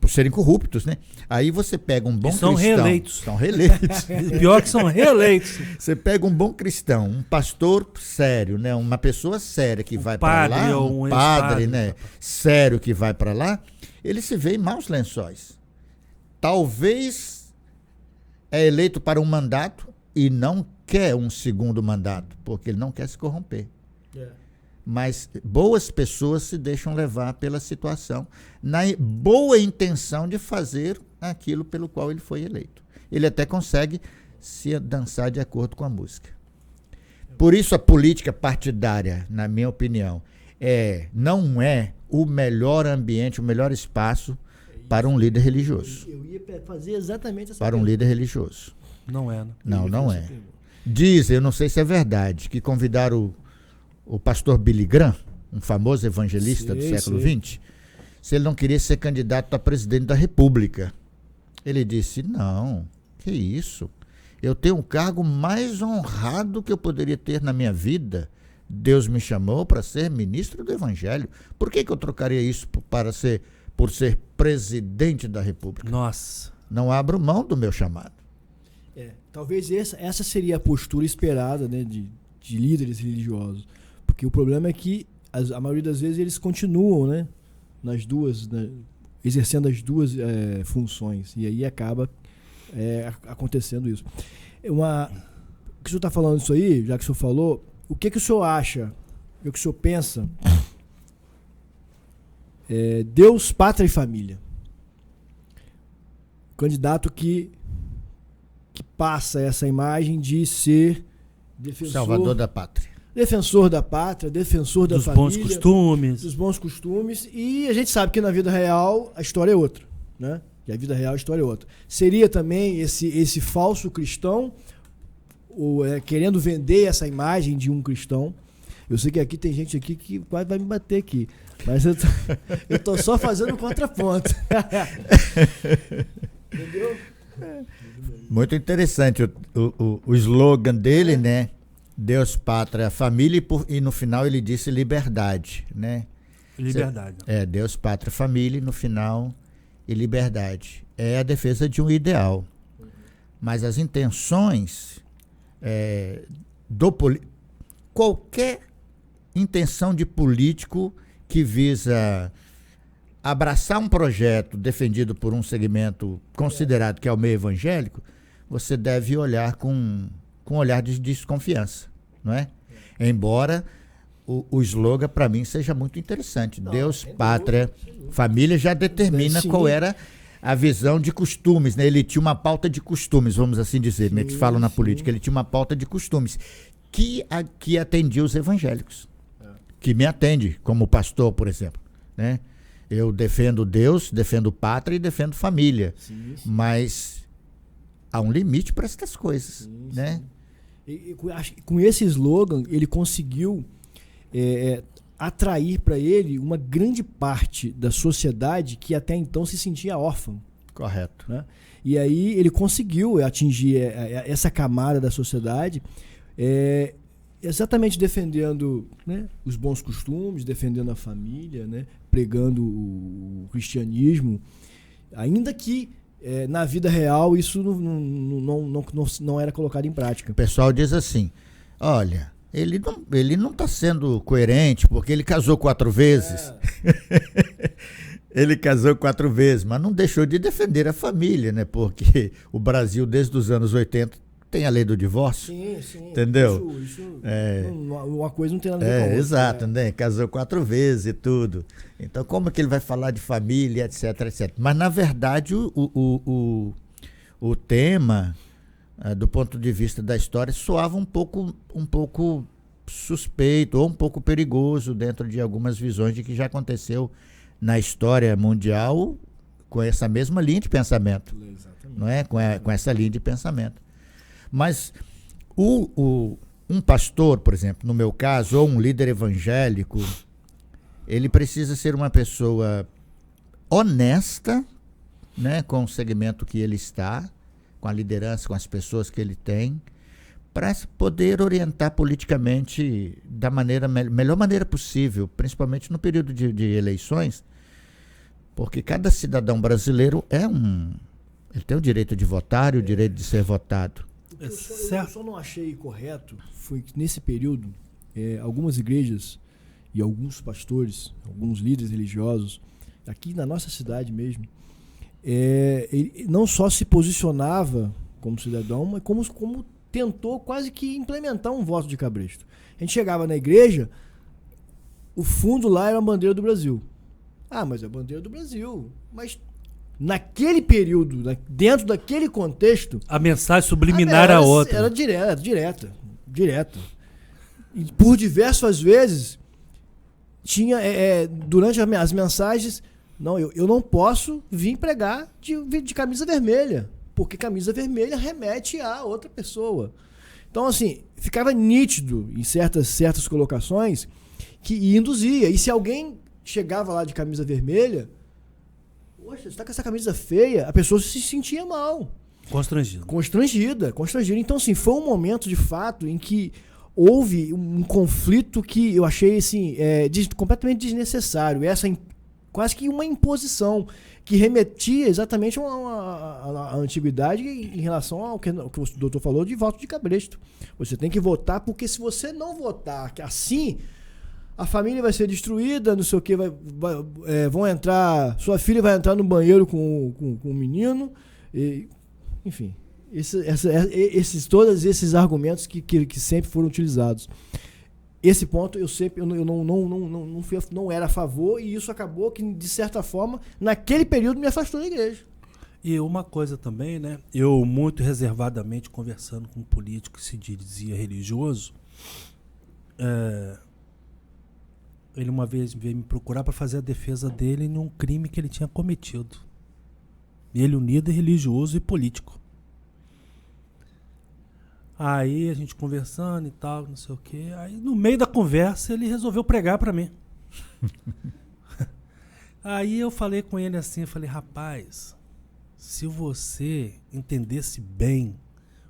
C: por serem corruptos, né? Aí você pega um bom cristão... São reeleitos.
A: Pior que são reeleitos.
C: Você pega um bom cristão, um pastor sério, né? Uma pessoa séria que vai para lá, um padre, né? Sério que vai para lá, ele se vê em maus lençóis. Talvez é eleito para um mandato e não quer um segundo mandato, porque ele não quer se corromper. Mas boas pessoas se deixam levar pela situação, na boa intenção de fazer aquilo pelo qual ele foi eleito. Ele até consegue se dançar de acordo com a música. Por isso a política partidária, na minha opinião, não é o melhor ambiente, o melhor espaço para um líder religioso.
B: Eu ia fazer exatamente essa
C: Para um líder religioso.
A: Não é, né?
C: Não é. Dizem, eu não sei se é verdade, que convidaram o pastor Billy Graham, um famoso evangelista do século XX, se ele não queria ser candidato a presidente da República. Ele disse, não, que isso? Eu tenho um cargo mais honrado que eu poderia ter na minha vida. Deus me chamou para ser ministro do Evangelho. Por que eu trocaria isso por ser presidente da República?
A: Nossa.
C: Não abro mão do meu chamado.
B: Talvez essa seria a postura esperada, né, de líderes religiosos. Porque o problema é que a maioria das vezes eles continuam, né, nas duas, né, exercendo as duas funções. E aí acaba acontecendo isso. O que o senhor está falando isso aí, já que o senhor falou, o que o senhor acha, o que o senhor pensa? Deus, pátria e família. O candidato que que passa essa imagem de ser defensor,
C: Salvador da pátria.
B: Defensor da pátria, defensor da família.
A: Dos bons costumes.
B: Dos bons costumes. E a gente sabe que na vida real a história é outra, né? E a vida real a história é outra. Seria também esse falso cristão, querendo vender essa imagem de um cristão. Eu sei que aqui tem gente aqui que quase vai me bater aqui. Mas eu tô só fazendo um contraponto. Entendeu?
C: Muito interessante o slogan dele, né? Deus, pátria, família, e no final ele disse liberdade, né?
A: Liberdade.
C: Deus, pátria, família, e no final, e liberdade. É a defesa de um ideal. Mas as intenções qualquer intenção de político que visa abraçar um projeto defendido por um segmento considerado que é o meio evangélico, você deve olhar com um olhar de desconfiança, não é? Embora o slogan, para mim, seja muito interessante. Deus, pátria, família, já determina qual era a visão de costumes, né? Ele tinha uma pauta de costumes, vamos assim dizer, né? Que se fala na política, ele tinha uma pauta de costumes que atendia os evangélicos, que me atende como pastor, por exemplo, né? Eu defendo Deus, defendo pátria e defendo família, mas há um limite para essas coisas, né?
B: E com esse slogan, ele conseguiu atrair para ele uma grande parte da sociedade que até então se sentia órfã.
C: Correto.
B: Né? E aí ele conseguiu atingir essa camada da sociedade, exatamente defendendo, né, os bons costumes, defendendo a família, né, pregando o cristianismo, ainda que na vida real isso não era colocado em prática.
C: O pessoal diz assim, olha, ele não está sendo coerente porque ele casou 4 vezes. Ele casou 4 vezes, mas não deixou de defender a família, né? Porque o Brasil, desde os anos 80, tem a lei do divórcio. Sim. Entendeu?
B: Uma coisa não tem nada a ver com a outra.
C: Exato, né? Casou 4 vezes e tudo. Então, como é que ele vai falar de família, etc, etc. Mas, na verdade, o tema, do ponto de vista da história, soava um pouco suspeito ou um pouco perigoso dentro de algumas visões de que já aconteceu na história mundial com essa mesma linha de pensamento. Exatamente. Não é? Com essa linha de pensamento. Mas um pastor, por exemplo, no meu caso, ou um líder evangélico, ele precisa ser uma pessoa honesta, né, com o segmento que ele está, com a liderança, com as pessoas que ele tem, para poder orientar politicamente da melhor maneira possível, principalmente no período de eleições, porque cada cidadão brasileiro ele tem o direito de votar e o direito de ser votado.
B: Eu só não achei correto foi que nesse período algumas igrejas e alguns pastores, alguns líderes religiosos, aqui na nossa cidade mesmo, ele não só se posicionava como cidadão, mas como tentou quase que implementar um voto de cabresto. A gente chegava na igreja, o fundo lá era a bandeira do Brasil. Ah, mas é a bandeira do Brasil. Mas naquele período, dentro daquele contexto,
A: a mensagem subliminar era outra.
B: Era direta. E por diversas vezes tinha, durante as mensagens, eu não posso vir pregar de camisa vermelha, porque camisa vermelha remete a outra pessoa. Então, assim, ficava nítido em certas colocações que induzia. E se alguém chegava lá de camisa vermelha, poxa, você está com essa camisa feia, a pessoa se sentia mal. Constrangida. Então, assim, foi um momento, de fato, em que houve um conflito que eu achei, assim, completamente desnecessário. Quase que uma imposição que remetia exatamente à antiguidade em relação ao que o doutor falou de voto de cabresto. Você tem que votar, porque se você não votar assim, a família vai ser destruída, não sei o que, vão entrar, sua filha vai entrar no banheiro com o menino, enfim, todos esses argumentos que sempre foram utilizados. Esse ponto eu não era a favor, e isso acabou que, de certa forma, naquele período me afastou da igreja.
A: E uma coisa também, né? Eu muito reservadamente conversando com um político que se dizia religioso, ele uma vez veio me procurar para fazer a defesa dele num crime que ele tinha cometido. Ele um líder religioso e político. Aí a gente conversando e tal, não sei o quê. Aí no meio da conversa ele resolveu pregar para mim. Aí eu falei com ele assim, eu falei, rapaz, se você entendesse bem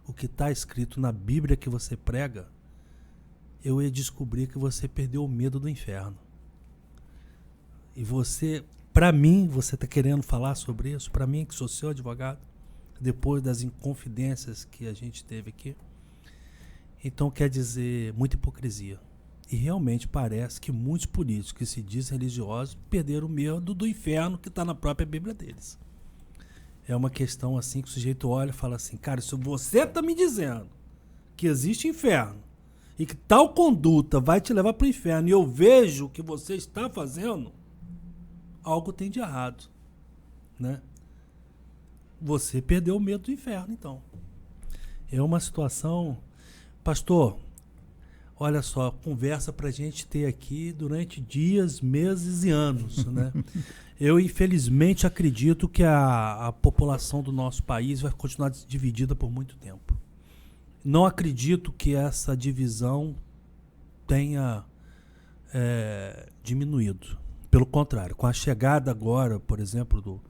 A: o que está escrito na Bíblia que você prega, eu ia descobrir que você perdeu o medo do inferno. E você, para mim, você está querendo falar sobre isso? Para mim, que sou seu advogado, depois das inconfidências que a gente teve aqui. Então quer dizer, muita hipocrisia. E realmente parece que muitos políticos que se dizem religiosos perderam o medo do inferno que está na própria Bíblia deles. É uma questão assim que o sujeito olha e fala assim, cara, se você está me dizendo que existe inferno e que tal conduta vai te levar para o inferno e eu vejo o que você está fazendo, algo tem de errado, né? Você perdeu o medo do inferno, então. É uma situação... Pastor, olha só, conversa pra gente ter aqui durante dias, meses e anos, né? Eu, infelizmente, acredito que a população do nosso país vai continuar dividida por muito tempo. Não acredito que essa divisão tenha diminuído. Pelo contrário, com a chegada agora, por exemplo,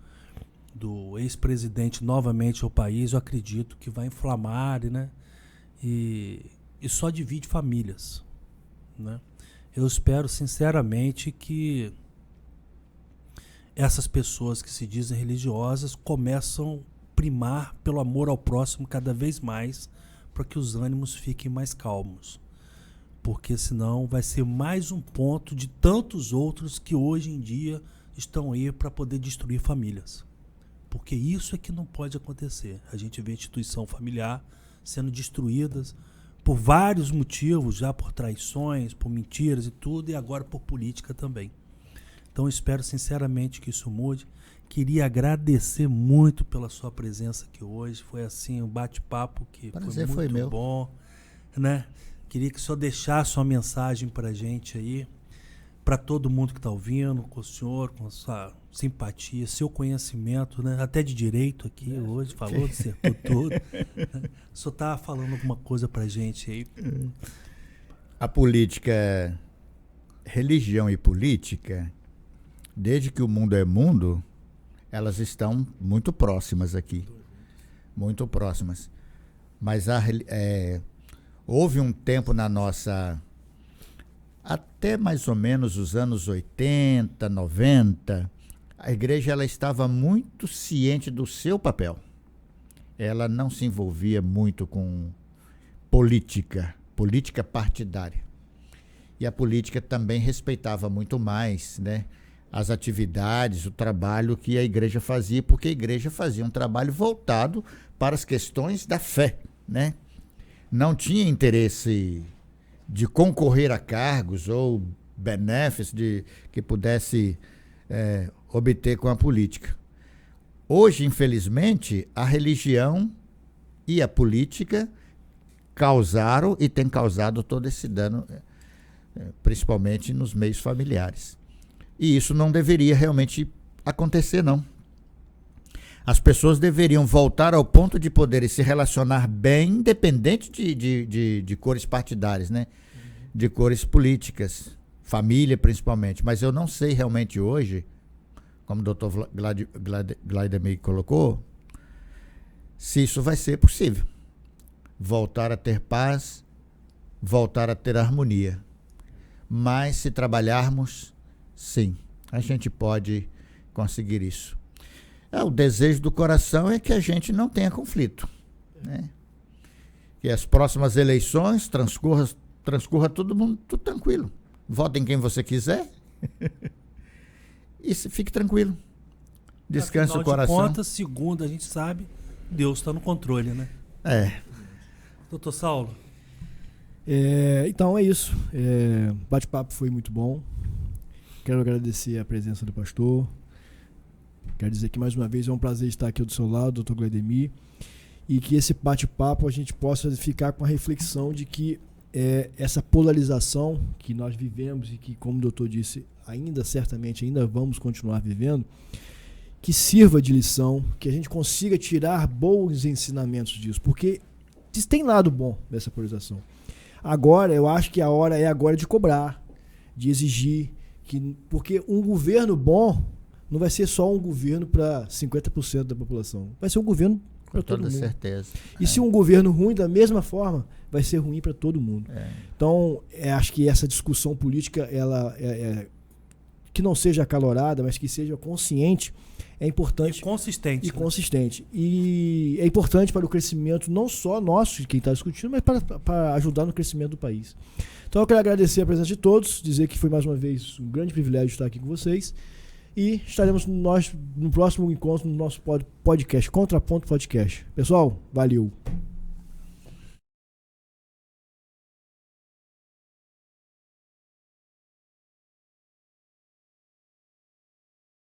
A: do ex-presidente novamente ao país, eu acredito que vai inflamar, né? E só divide famílias, né? Eu espero sinceramente que essas pessoas que se dizem religiosas começam a primar pelo amor ao próximo cada vez mais, para que os ânimos fiquem mais calmos, porque senão vai ser mais um ponto de tantos outros que hoje em dia estão aí para poder destruir famílias, porque isso é que não pode acontecer. A gente vê a instituição familiar sendo destruídas por vários motivos, já por traições, por mentiras e tudo, e agora por política também. Então espero sinceramente que isso mude. Queria agradecer muito pela sua presença aqui hoje. Foi assim um bate-papo que
C: Prazer,
A: foi muito
C: meu.
A: bom, né? Queria que o senhor deixasse uma mensagem para a gente aí, para todo mundo que está ouvindo, com o senhor, com a sua simpatia, seu conhecimento, né? Até de direito aqui hoje, falou, dissertou tudo. O senhor está falando alguma coisa para a gente aí?
C: A política, religião e política, desde que o mundo é mundo, elas estão muito próximas aqui. Muito próximas. Mas houve um tempo na nossa... Até mais ou menos os anos 80, 90, a igreja ela estava muito ciente do seu papel. Ela não se envolvia muito com política partidária. E a política também respeitava muito mais, né, as atividades, o trabalho que a igreja fazia, porque a igreja fazia um trabalho voltado para as questões da fé, né? Não tinha interesse de concorrer a cargos ou benefícios que pudesse obter com a política. Hoje, infelizmente, a religião e a política causaram e têm causado todo esse dano, principalmente nos meios familiares. E isso não deveria realmente acontecer, não. As pessoas deveriam voltar ao ponto de poderem se relacionar bem, independente de cores partidárias, né? De cores políticas, família principalmente. Mas eu não sei realmente hoje, como o doutor Glaidemir colocou, se isso vai ser possível. Voltar a ter paz, voltar a ter harmonia. Mas se trabalharmos, sim, a gente pode conseguir isso. O desejo do coração é que a gente não tenha conflito, né? Que as próximas eleições transcorra todo mundo tudo tranquilo. Vote em quem você quiser e fique tranquilo. Descanse o coração.
A: Afinal de contas, segundo a gente sabe, Deus está no controle, né? Doutor Saulo?
B: Então é isso. O bate-papo foi muito bom. Quero agradecer a presença do pastor. Quero dizer que mais uma vez é um prazer estar aqui do seu lado, doutor Glaudemir, e que esse bate-papo a gente possa ficar com a reflexão de que essa polarização que nós vivemos e que, como o doutor disse, certamente ainda vamos continuar vivendo, que sirva de lição, que a gente consiga tirar bons ensinamentos disso, porque tem lado bom dessa polarização. Agora, eu acho que a hora é agora de cobrar, de exigir, porque um governo bom não vai ser só um governo para 50% da população, vai ser um governo para todo mundo. Com toda certeza. E se um governo ruim, da mesma forma, vai ser ruim para todo mundo. Então, acho que essa discussão política, ela que não seja acalorada, mas que seja consciente, é importante.
A: E consistente.
B: E é importante para o crescimento, não só nosso, de quem está discutindo, mas para ajudar no crescimento do país. Então eu quero agradecer a presença de todos, dizer que foi mais uma vez um grande privilégio estar aqui com vocês. E estaremos no próximo encontro no nosso podcast, Contraponto Podcast. Pessoal, valeu!